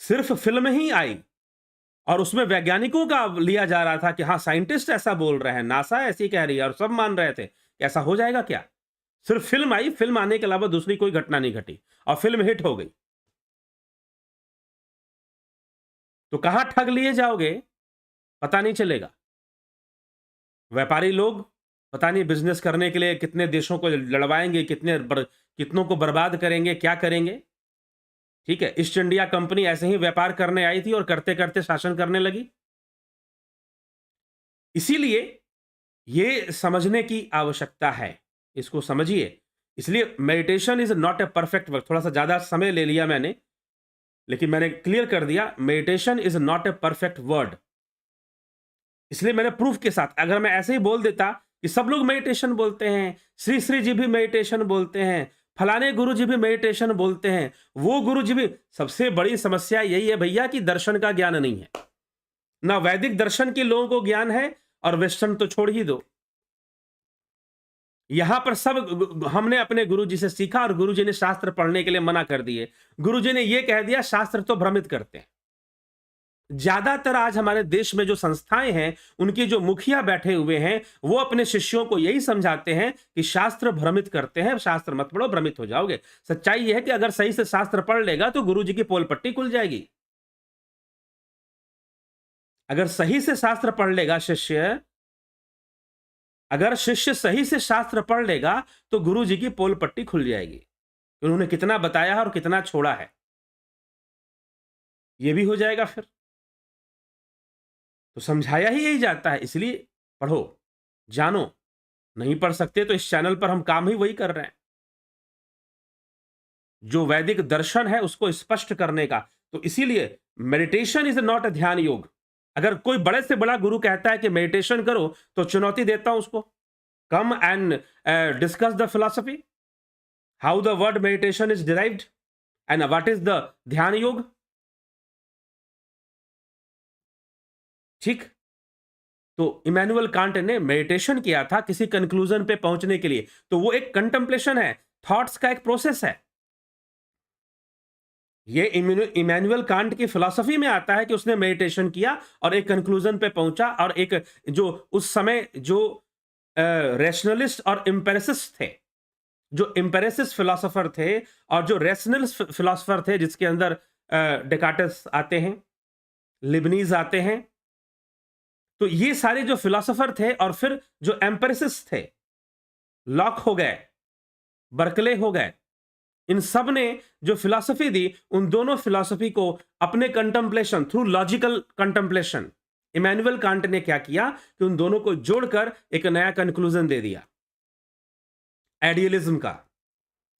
सिर्फ फिल्म ही आई और उसमें वैज्ञानिकों का लिया जा रहा था कि हाँ साइंटिस्ट ऐसा बोल रहे हैं, नासा ऐसी कह रही है, और सब मान रहे थे कि ऐसा हो जाएगा क्या। सिर्फ फिल्म आई, फिल्म आने के अलावा दूसरी कोई घटना नहीं घटी और फिल्म हिट हो गई। तो कहां ठग लिए जाओगे पता नहीं चलेगा। व्यापारी लोग पता नहीं बिजनेस करने के लिए कितने देशों को लड़वाएंगे, कितनों को बर्बाद करेंगे, क्या करेंगे। ठीक है, ईस्ट इंडिया कंपनी ऐसे ही व्यापार करने आई थी और करते करते शासन करने लगी। इसीलिए ये समझने की आवश्यकता है, इसको समझिए। इसलिए meditation is not a perfect work. थोड़ा सा ज्यादा समय ले लिया मैंने, लेकिन मैंने क्लियर कर दिया, meditation is not a perfect word. इसलिए मैंने प्रूफ के साथ, अगर मैं ऐसे ही बोल देता कि सब लोग मेडिटेशन बोलते हैं, श्री श्री जी भी मेडिटेशन बोलते हैं, फलाने गुरु जी भी मेडिटेशन बोलते हैं, वो गुरु जी भी, सबसे बड़ी समस्या यही है भैया कि दर्शन का ज्ञान नहीं है। ना वैदिक दर्शन के लोगों को ज्ञान है, और वेस्टर्न तो छोड़ ही दो। यहां पर सब हमने अपने गुरुजी से सीखा और गुरुजी ने शास्त्र पढ़ने के लिए मना कर दिए। गुरुजी ने यह कह दिया शास्त्र तो भ्रमित करते हैं। ज्यादातर आज हमारे देश में जो संस्थाएं हैं, उनके जो मुखिया बैठे हुए हैं, वो अपने शिष्यों को यही समझाते हैं कि शास्त्र भ्रमित करते हैं, शास्त्र मत पढ़ो भ्रमित हो जाओगे। सच्चाई यह है कि अगर सही से शास्त्र पढ़ लेगा तो गुरुजी की पोल पट्टी खुल जाएगी। अगर सही से शास्त्र पढ़ लेगा शिष्य, अगर शिष्य सही से शास्त्र पढ़ लेगा तो गुरु जी की पोल पट्टी खुल जाएगी, उन्होंने कितना बताया है और कितना छोड़ा है, यह भी हो जाएगा। फिर तो समझाया ही यही जाता है। इसलिए पढ़ो, जानो, नहीं पढ़ सकते तो इस चैनल पर हम काम ही वही कर रहे हैं, जो वैदिक दर्शन है उसको स्पष्ट करने का। तो इसीलिए मेडिटेशन इज नॉट अ ध्यान योग। अगर कोई बड़े से बड़ा गुरु कहता है कि मेडिटेशन करो, तो चुनौती देता हूं उसको, come and discuss the philosophy, how the word meditation is derived and what is the ध्यान योग। ठीक। तो इमैनुअल कांट ने मेडिटेशन किया था किसी कंक्लूजन पे पहुंचने के लिए, तो वो एक कंटेम्पलेशन है, थॉट्स का एक प्रोसेस है। ये इमैनुअल कांट की फिलॉसफी में आता है कि उसने मेडिटेशन किया और एक कंक्लूजन पे पहुंचा, और एक जो उस समय जो रैशनलिस्ट और एम्पिरिसिस्ट थे, जो एम्पिरिसिस्ट फिलोसोफर थे और जो रैशनलिस्ट फिलोसोफर थे, जिसके अंदर डेकार्टेस आते हैं, लिबनीज आते हैं, तो ये सारे जो फिलोसोफर थे, और फिर जो एम्पिरिसिस्ट थे, लॉक हो गए, बर्कले हो गए, इन सब ने जो फिलॉसफी दी, उन दोनों फिलॉसफी को अपने contemplation through logical contemplation, Immanuel Kant ने क्या किया कि उन दोनों को जोड़कर एक नया कंक्लूजन दे दिया, आइडियलिज्म का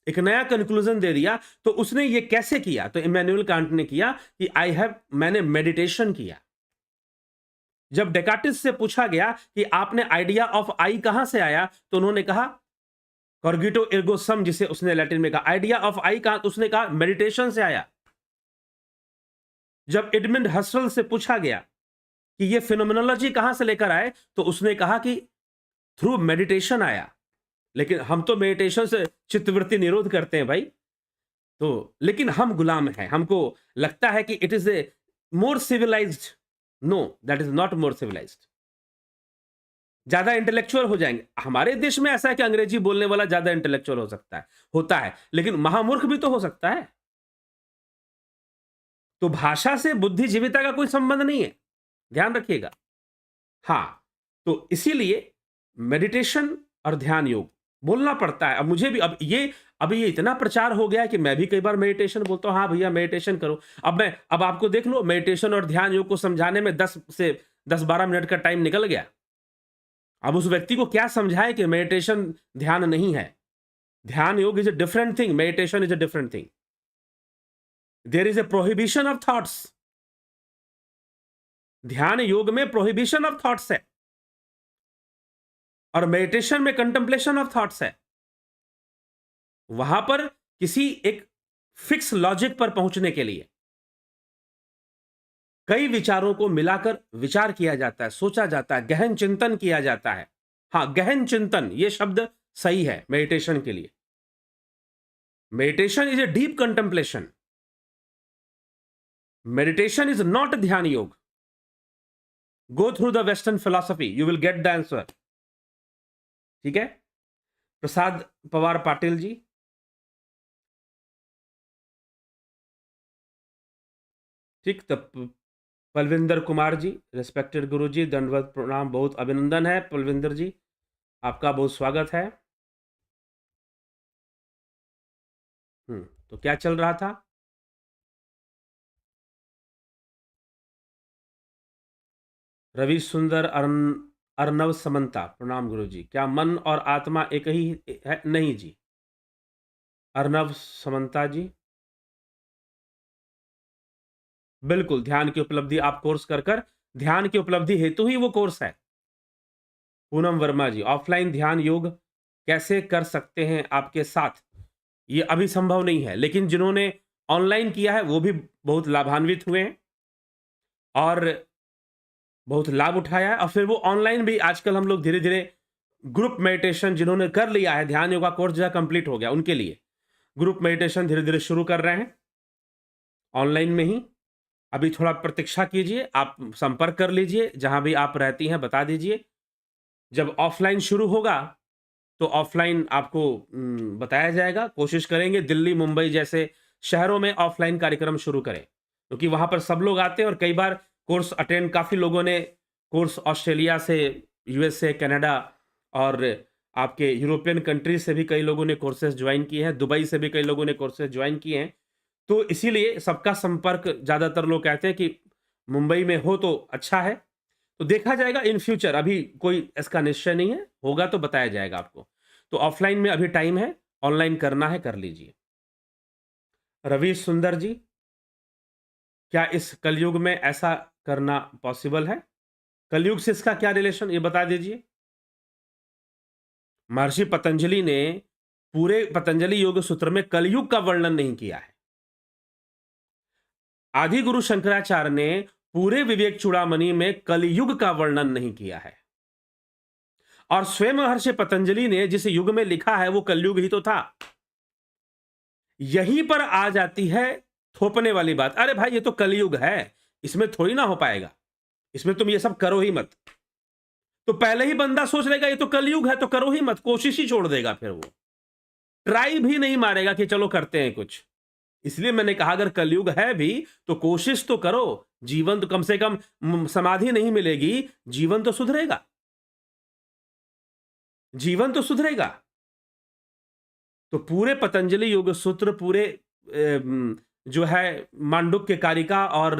एक नया कंक्लूजन दे दिया। तो उसने ये कैसे किया? तो इमैनुअल कांट ने किया कि मैंने मेडिटेशन किया। जब डेकार्टिस से पूछा गया कि आपने आइडिया ऑफ आई कहां से आया, तो उन्होंने कहा कॉर्गिटो एर्गो सम, जिसे उसने लैटिन में कहा। आइडिया ऑफ आई कहां? तो उसने कहा मेडिटेशन से आया। जब एडमंड हसरल से पूछा गया कि ये फिनोमिनोलॉजी कहां से लेकर आए, तो उसने कहा कि थ्रू मेडिटेशन आया। लेकिन हम तो मेडिटेशन से चित्तवृत्ति निरोध करते हैं भाई। तो लेकिन हम गुलाम हैं, हमको लगता है कि it is a more civilized. No, that is not more civilized. ज्यादा इंटेलेक्चुअल हो जाएंगे। हमारे देश में ऐसा है कि अंग्रेजी बोलने वाला ज्यादा इंटेलेक्चुअल हो सकता है, होता है, लेकिन महामूर्ख भी तो हो सकता है। तो भाषा से बुद्धिजीविता का कोई संबंध नहीं है, ध्यान रखिएगा। हाँ, तो इसीलिए मेडिटेशन और ध्यान योग बोलना पड़ता है। अब मुझे भी अभी ये इतना प्रचार हो गया है कि मैं भी कई बार मेडिटेशन बोलता हूं, हाँ भैया मेडिटेशन करो। अब आपको देख लो, मेडिटेशन और ध्यान योग को समझाने में 10 से 12 मिनट का टाइम निकल गया। अब उस व्यक्ति को क्या समझाए कि मेडिटेशन ध्यान नहीं है। ध्यान योग is a different thing, meditation is a different thing. There is a prohibition of thoughts. ध्यान योग में प्रोहिबिशन ऑफ थॉट्स है, और मेडिटेशन में कंटेम्पलेशन ऑफ थॉट्स है। वहां पर किसी एक फिक्स लॉजिक पर पहुंचने के लिए कई विचारों को मिलाकर विचार किया जाता है, सोचा जाता है, गहन चिंतन किया जाता है। हाँ, गहन चिंतन ये शब्द सही है मेडिटेशन के लिए। Meditation is a deep contemplation. Meditation is not ध्यान योग। Go through the western philosophy, you will get the answer. ठीक है। प्रसाद पवार पाटिल जी, ठीक। तब पलविंदर कुमार जी, रिस्पेक्टेड गुरु जी, दंडवत प्रणाम, बहुत अभिनंदन है पलविंदर जी, आपका बहुत स्वागत है। तो क्या चल रहा था? रवि सुंदर अर्नव समंता, प्रणाम गुरु जी। क्या मन और आत्मा एक ही है? नहीं जी। अर्नव समंता जी, बिल्कुल ध्यान की उपलब्धि आप कोर्स कर ध्यान की उपलब्धि हेतु ही वो कोर्स है। पूनम वर्मा जी, ऑफलाइन ध्यान योग कैसे कर सकते हैं आपके साथ? ये अभी संभव नहीं है, लेकिन जिन्होंने ऑनलाइन किया है वो भी बहुत लाभान्वित हुए हैं और बहुत लाभ उठाया है। और फिर वो ऑनलाइन भी आजकल हम लोग धीरे धीरे ग्रुप मेडिटेशन जिन्होंने कर लिया है, ध्यान योगा कोर्स जो कंप्लीट हो गया, उनके लिए ग्रुप मेडिटेशन धीरे धीरे शुरू कर रहे हैं ऑनलाइन में ही। अभी थोड़ा प्रतीक्षा कीजिए, आप संपर्क कर लीजिए, जहां भी आप रहती हैं बता दीजिए। जब ऑफलाइन शुरू होगा तो ऑफलाइन आपको बताया जाएगा। कोशिश करेंगे दिल्ली मुंबई जैसे शहरों में ऑफलाइन कार्यक्रम शुरू करें, क्योंकि वहां पर सब लोग आते हैं और कई बार कोर्स अटेंड, काफ़ी लोगों ने कोर्स ऑस्ट्रेलिया से, यूएस से, कनाडा और आपके यूरोपियन कंट्रीज से भी कई लोगों ने कोर्सेज ज्वाइन किए हैं, दुबई से भी कई लोगों ने कोर्सेज ज्वाइन किए हैं। तो इसीलिए सबका संपर्क, ज़्यादातर लोग कहते हैं कि मुंबई में हो तो अच्छा है, तो देखा जाएगा इन फ्यूचर, अभी कोई इसका निश्चय नहीं है, होगा तो बताया जाएगा आपको। तो ऑफलाइन में अभी टाइम है, ऑनलाइन करना है कर लीजिए। रवि सुंदर जी, क्या इस कलयुग में ऐसा करना पॉसिबल है? कलयुग से इसका क्या रिलेशन, ये बता दीजिए। महर्षि पतंजलि ने पूरे पतंजलि योग सूत्र में कलयुग का वर्णन नहीं किया है। आदि गुरु शंकराचार्य ने पूरे विवेक चूड़ामणि में कलयुग का वर्णन नहीं किया है। और स्वयं महर्षि पतंजलि ने जिस युग में लिखा है वो कलयुग ही तो था। यहीं पर आ जाती है थोपने वाली बात, अरे भाई ये तो कलयुग है, इसमें थोड़ी ना हो पाएगा, इसमें तुम ये सब करो ही मत। तो पहले ही बंदा सोच लेगा ये तो कलयुग है तो करो ही मत, कोशिश ही छोड़ देगा, फिर वो ट्राई भी नहीं मारेगा कि चलो करते हैं कुछ। इसलिए मैंने कहा अगर कलयुग है भी तो कोशिश तो करो, जीवन तो कम से कम समाधि नहीं मिलेगी, जीवन तो सुधरेगा, जीवन तो सुधरेगा। तो पूरे पतंजलि योग सूत्र, पूरे जो है मांडुक्य कारिका और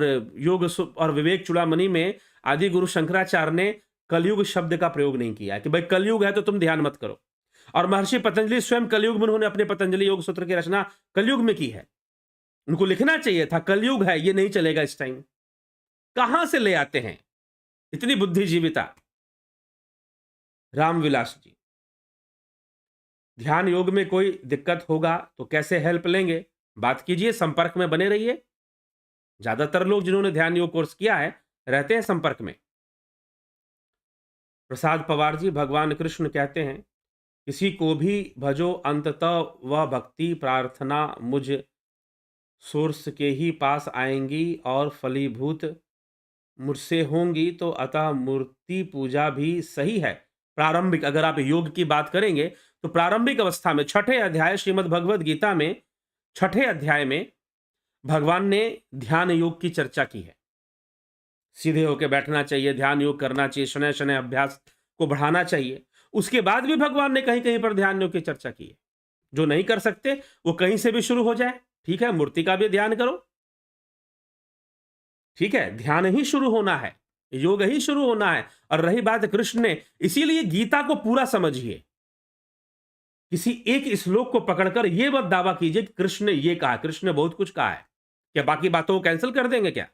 और विवेक चूड़ामणि में आदि गुरु शंकराचार्य ने कलयुग शब्द का प्रयोग नहीं किया कि भाई कलयुग है तो तुम ध्यान मत करो। और महर्षि पतंजलि स्वयं कलयुग में उन्होंने अपने पतंजलि योग सूत्र की रचना कलयुग में की है। उनको लिखना चाहिए था कलयुग है, ये नहीं चलेगा इस टाइम। कहां से ले आते हैं इतनी बुद्धिजीविता। रामविलास जी, ध्यान योग में कोई दिक्कत होगा तो कैसे हेल्प लेंगे, बात कीजिए, संपर्क में बने रहिए। ज्यादातर लोग जिन्होंने ध्यान योग कोर्स किया है रहते हैं संपर्क में। प्रसाद पवार जी, भगवान कृष्ण कहते हैं किसी को भी भजो अंततः वह भक्ति प्रार्थना मुझ सोर्स के ही पास आएंगी और फलीभूत मुझसे होंगी, तो अतः मूर्ति पूजा भी सही है। प्रारंभिक, अगर आप योग की बात करेंगे तो प्रारंभिक अवस्था में छठे अध्याय श्रीमद् भगवद गीता में छठे अध्याय में भगवान ने ध्यान योग की चर्चा की है। सीधे होकर बैठना चाहिए, ध्यान योग करना चाहिए, शनय शनय अभ्यास को बढ़ाना चाहिए। उसके बाद भी भगवान ने कहीं कहीं पर ध्यान योग की चर्चा की है। जो नहीं कर सकते वो कहीं से भी शुरू हो जाए, ठीक है, मूर्ति का भी ध्यान करो, ठीक है, ध्यान ही शुरू होना है, योग ही शुरू होना है। और रही बात कृष्ण ने, इसीलिए गीता को पूरा समझिए। किसी एक श्लोक को पकड़कर यह मत दावा कीजिए कि कृष्ण ने यह कहा, कृष्ण ने बहुत कुछ कहा है। क्या बाकी बातों को कैंसिल कर देंगे क्या?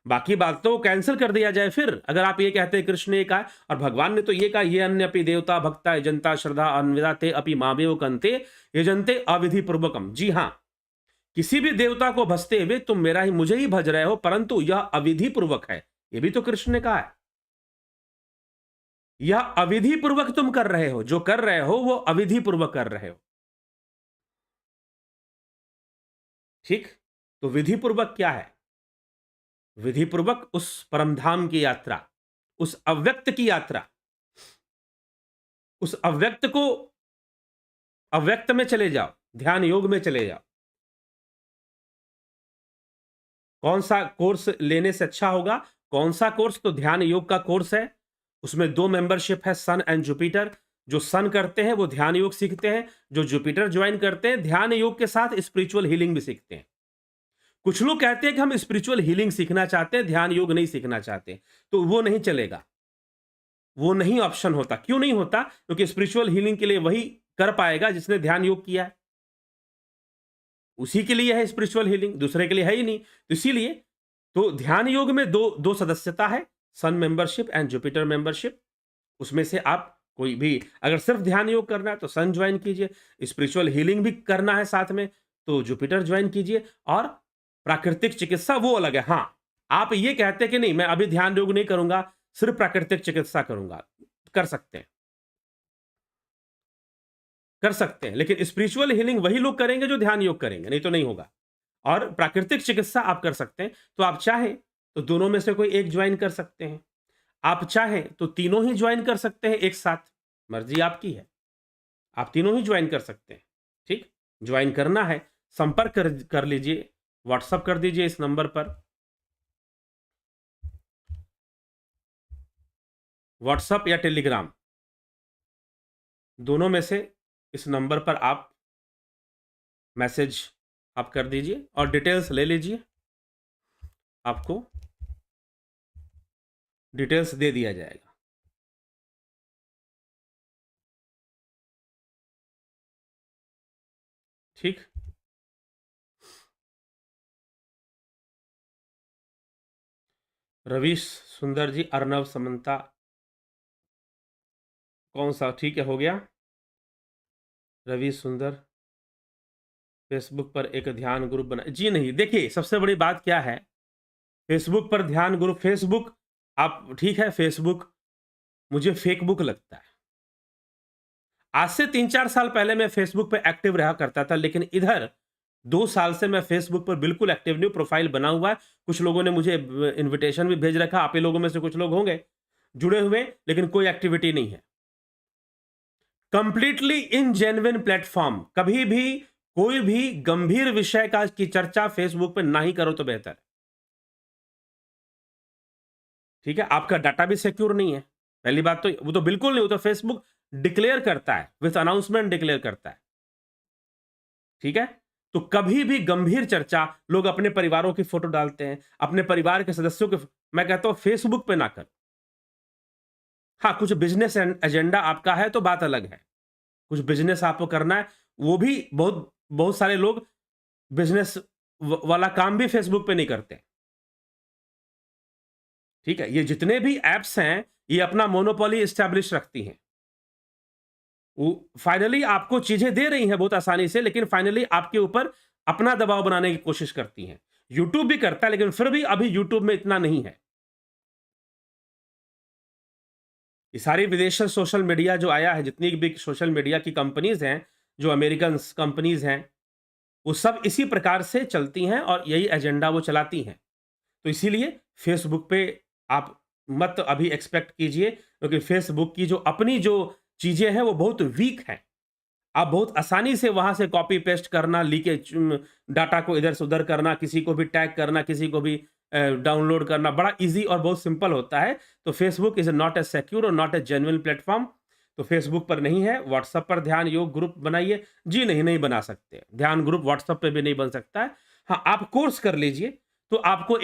बाकी बातों को कैंसिल कर दिया जाए फिर, अगर आप ये कहते हैं कृष्ण ने ये कहा और भगवान ने तो ये कहा, ये अन्य अपि देवता भक्ता यजंता श्रद्धा अन्विदा ते अपि मामेव कंते यजंते अविधि पूर्वकम। जी हां, किसी भी देवता को भजते हुए तुम मेरा ही, मुझे ही भज रहे हो, परंतु यह अविधि पूर्वक है। यह भी तो कृष्ण ने कहा है, यह अविधि पूर्वक तुम कर रहे हो, जो कर रहे हो वो अविधि पूर्वक कर रहे हो। ठीक, तो विधि पूर्वक क्या है? विधि पूर्वक उस परमधाम की यात्रा, उस अव्यक्त की यात्रा, उस अव्यक्त को अव्यक्त में चले जाओ, ध्यान योग में चले जाओ। कौन सा कोर्स लेने से अच्छा होगा? कौन सा कोर्स? तो ध्यान योग का कोर्स है। उसमें 2 मेंबरशिप है, सन एंड जुपिटर। जो सन करते हैं वो ध्यान योग सीखते हैं, जो जुपिटर ज्वाइन करते हैं ध्यान योग के साथ स्पिरिचुअल हीलिंग भी सीखते हैं। कुछ लोग कहते हैं कि हम स्पिरिचुअल हीलिंग सीखना चाहते हैं, ध्यान योग नहीं सीखना चाहते, तो वो नहीं चलेगा, वो नहीं ऑप्शन होता। क्यों नहीं होता? क्योंकि स्पिरिचुअल हीलिंग के लिए वही कर पाएगा जिसने ध्यान योग किया है, उसी के लिए है स्पिरिचुअल हीलिंग, दूसरे के लिए है ही नहीं। तो इसीलिए तो ध्यान योग में दो सदस्यता है, सन मेंबरशिप एंड जुपिटर मेंबरशिप। उसमें से आप कोई भी, अगर सिर्फ ध्यान योग करना है तो सन ज्वाइन कीजिए, स्पिरिचुअल हीलिंग भी करना है साथ में तो जुपिटर ज्वाइन कीजिए, और प्राकृतिक चिकित्सा वो अलग है। हाँ, आप ये कहते हैं कि नहीं मैं अभी ध्यान योग नहीं करूंगा, सिर्फ प्राकृतिक चिकित्सा करूंगा, कर सकते हैं, कर सकते हैं, लेकिन स्पिरिचुअल हीलिंग वही लोग करेंगे जो ध्यान योग करेंगे, नहीं तो नहीं होगा। और प्राकृतिक चिकित्सा आप कर सकते हैं। तो आप चाहें तो दोनों में से कोई एक ज्वाइन कर सकते हैं, आप चाहें तो तीनों ही ज्वाइन कर सकते हैं एक साथ, मर्जी आपकी है, आप तीनों ही ज्वाइन कर सकते हैं। ठीक, ज्वाइन करना है संपर्क कर लीजिए, व्हाट्सअप कर दीजिए इस नंबर पर, व्हाट्सअप या टेलीग्राम, दोनों में से इस नंबर पर आप मैसेज आप कर दीजिए और डिटेल्स ले लीजिए। आपको डिटेल्स दे दिया जाएगा। ठीक। रवीश सुंदर जी, अर्नव समंता, कौन सा? ठीक है, हो गया। रवि सुंदर, फेसबुक पर एक ध्यान ग्रुप बना जी? नहीं, देखिए सबसे बड़ी बात क्या है, फेसबुक पर ध्यान ग्रुप, फेसबुक आप ठीक है, फेसबुक मुझे फेक बुक लगता है। आज से 3-4 साल पहले मैं फेसबुक पे एक्टिव रहा करता था, लेकिन इधर 2 साल से मैं फेसबुक पर बिल्कुल एक्टिव नहीं हूं। प्रोफाइल बना हुआ है, कुछ लोगों ने मुझे इनविटेशन भी भेज रखा, आप ही लोगों में से कुछ लोग होंगे जुड़े हुए, लेकिन कोई एक्टिविटी नहीं है। Completely ingenuine platform. कभी भी कोई भी गंभीर विषय का की चर्चा फेसबुक पे ना ही करो तो बेहतर है। ठीक है, आपका डाटा भी सिक्योर नहीं है। पहली बात तो वो तो बिल्कुल नहीं, वो तो फेसबुक डिक्लेयर करता है, विथ अनाउंसमेंट डिक्लेयर करता है। ठीक है, तो कभी भी गंभीर चर्चा लोग अपने परिवारों की फोटो डालते हैं, अपने परिवार के सदस्यों के, मैं कहता हूं फेसबुक पे ना कर। हाँ, कुछ बिजनेस एजेंडा आपका है तो बात अलग है। कुछ बिजनेस आपको करना है, वो भी बहुत बहुत सारे लोग बिजनेस वाला काम भी फेसबुक पे नहीं करते। ठीक है, ये जितने भी एप्स हैं, ये अपना मोनोपोली एस्टैब्लिश रखती हैं। वो फाइनली आपको चीजें दे रही हैं बहुत आसानी से, लेकिन फाइनली आपके ऊपर अपना दबाव बनाने की कोशिश करती हैं। यूट्यूब भी करता है, लेकिन फिर भी अभी यूट्यूब में इतना नहीं है। ये सारी विदेशी सोशल मीडिया जो आया है, जितनी भी सोशल मीडिया की कंपनीज हैं, जो अमेरिकन कंपनीज हैं, वो सब इसी प्रकार से चलती हैं और यही एजेंडा वो चलाती हैं। तो इसीलिए फेसबुक पे आप मत अभी एक्सपेक्ट कीजिए, क्योंकि फेसबुक की जो अपनी जो चीजें हैं वो बहुत वीक हैं। आप बहुत आसानी से वहां से कॉपी पेस्ट करना, लीकेज डाटा को इधर से उधर करना, किसी को भी टैग करना, किसी को भी डाउनलोड करना बड़ा इजी और बहुत सिंपल होता है। तो Facebook is not a secure और नॉट ए जेन्युइन प्लेटफॉर्म। तो फेसबुक पर नहीं है। व्हाट्सएप पर ध्यान योग ग्रुप बनाइए जी? नहीं, नहीं बना सकते। ध्यान ग्रुप व्हाट्सएप पे भी नहीं बन सकता है। हाँ, आप कोर्स कर लीजिए, तो आपको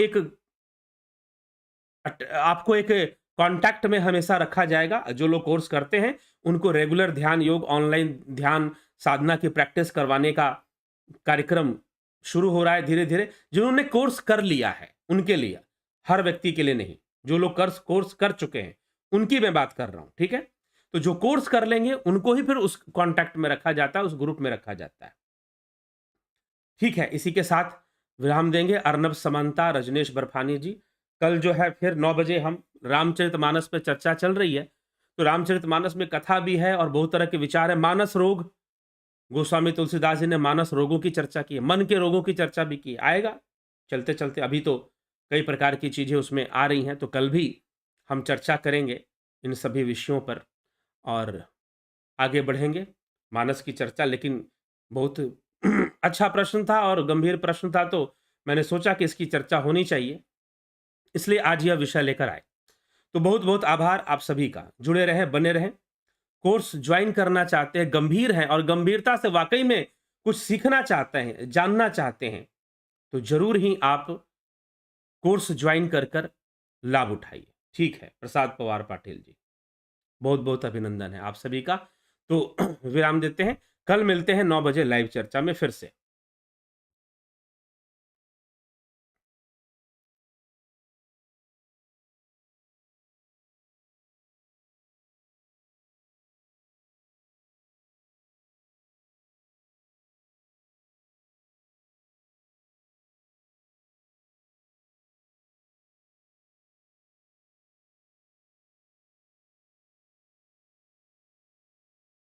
एक कांटेक्ट में हमेशा रखा जाएगा। जो लोग कोर्स करते हैं, उनको रेगुलर ध्यान योग, ऑनलाइन ध्यान साधना की प्रैक्टिस करवाने का कार्यक्रम शुरू हो रहा है धीरे-धीरे। जिन्होंने कोर्स कर लिया है, उनके लिए, हर व्यक्ति के लिए नहीं। जो लोग कोर्स कर चुके हैं, उनकी मैं बात कर रहा हूँ, ठीक है? तो जो कोर्स कर लेंगे, उनको ही फिर उस कांटेक्ट में रखा जाता है, उस ग्रुप में रखा जाता है। ठीक है, इसी के साथ विराम देंगे। अर्नब समंता, रजनीश बर्फानी जी, कल जो है फिर 9 बजे हम रामचरितमानस पे चर्चा चल रही है। तो रामचरितमानस में कथा भी है और बहुत तरह के विचार है। मानस रोग, गोस्वामी तुलसीदास जी ने मानस रोगों की चर्चा की है, मन के रोगों की चर्चा भी की है। आएगा चलते-चलते, अभी तो कई प्रकार की चीज़ें उसमें आ रही हैं, तो कल भी हम चर्चा करेंगे इन सभी विषयों पर और आगे बढ़ेंगे। मानस की चर्चा, लेकिन बहुत अच्छा प्रश्न था और गंभीर प्रश्न था, तो मैंने सोचा कि इसकी चर्चा होनी चाहिए, इसलिए आज यह विषय लेकर आए। तो बहुत-बहुत आभार आप सभी का। जुड़े रहें, बने रहें। कोर्स ज्वाइन करना चाहते हैं, गंभीर हैं और गंभीरता से वाक़ई में कुछ सीखना चाहते हैं, जानना चाहते हैं, तो ज़रूर ही आप कोर्स ज्वाइन कर लाभ उठाइए। ठीक है, प्रसाद पवार पाटिल जी, बहुत-बहुत अभिनंदन है आप सभी का। तो विराम देते हैं, कल मिलते हैं 9 बजे लाइव चर्चा में फिर से।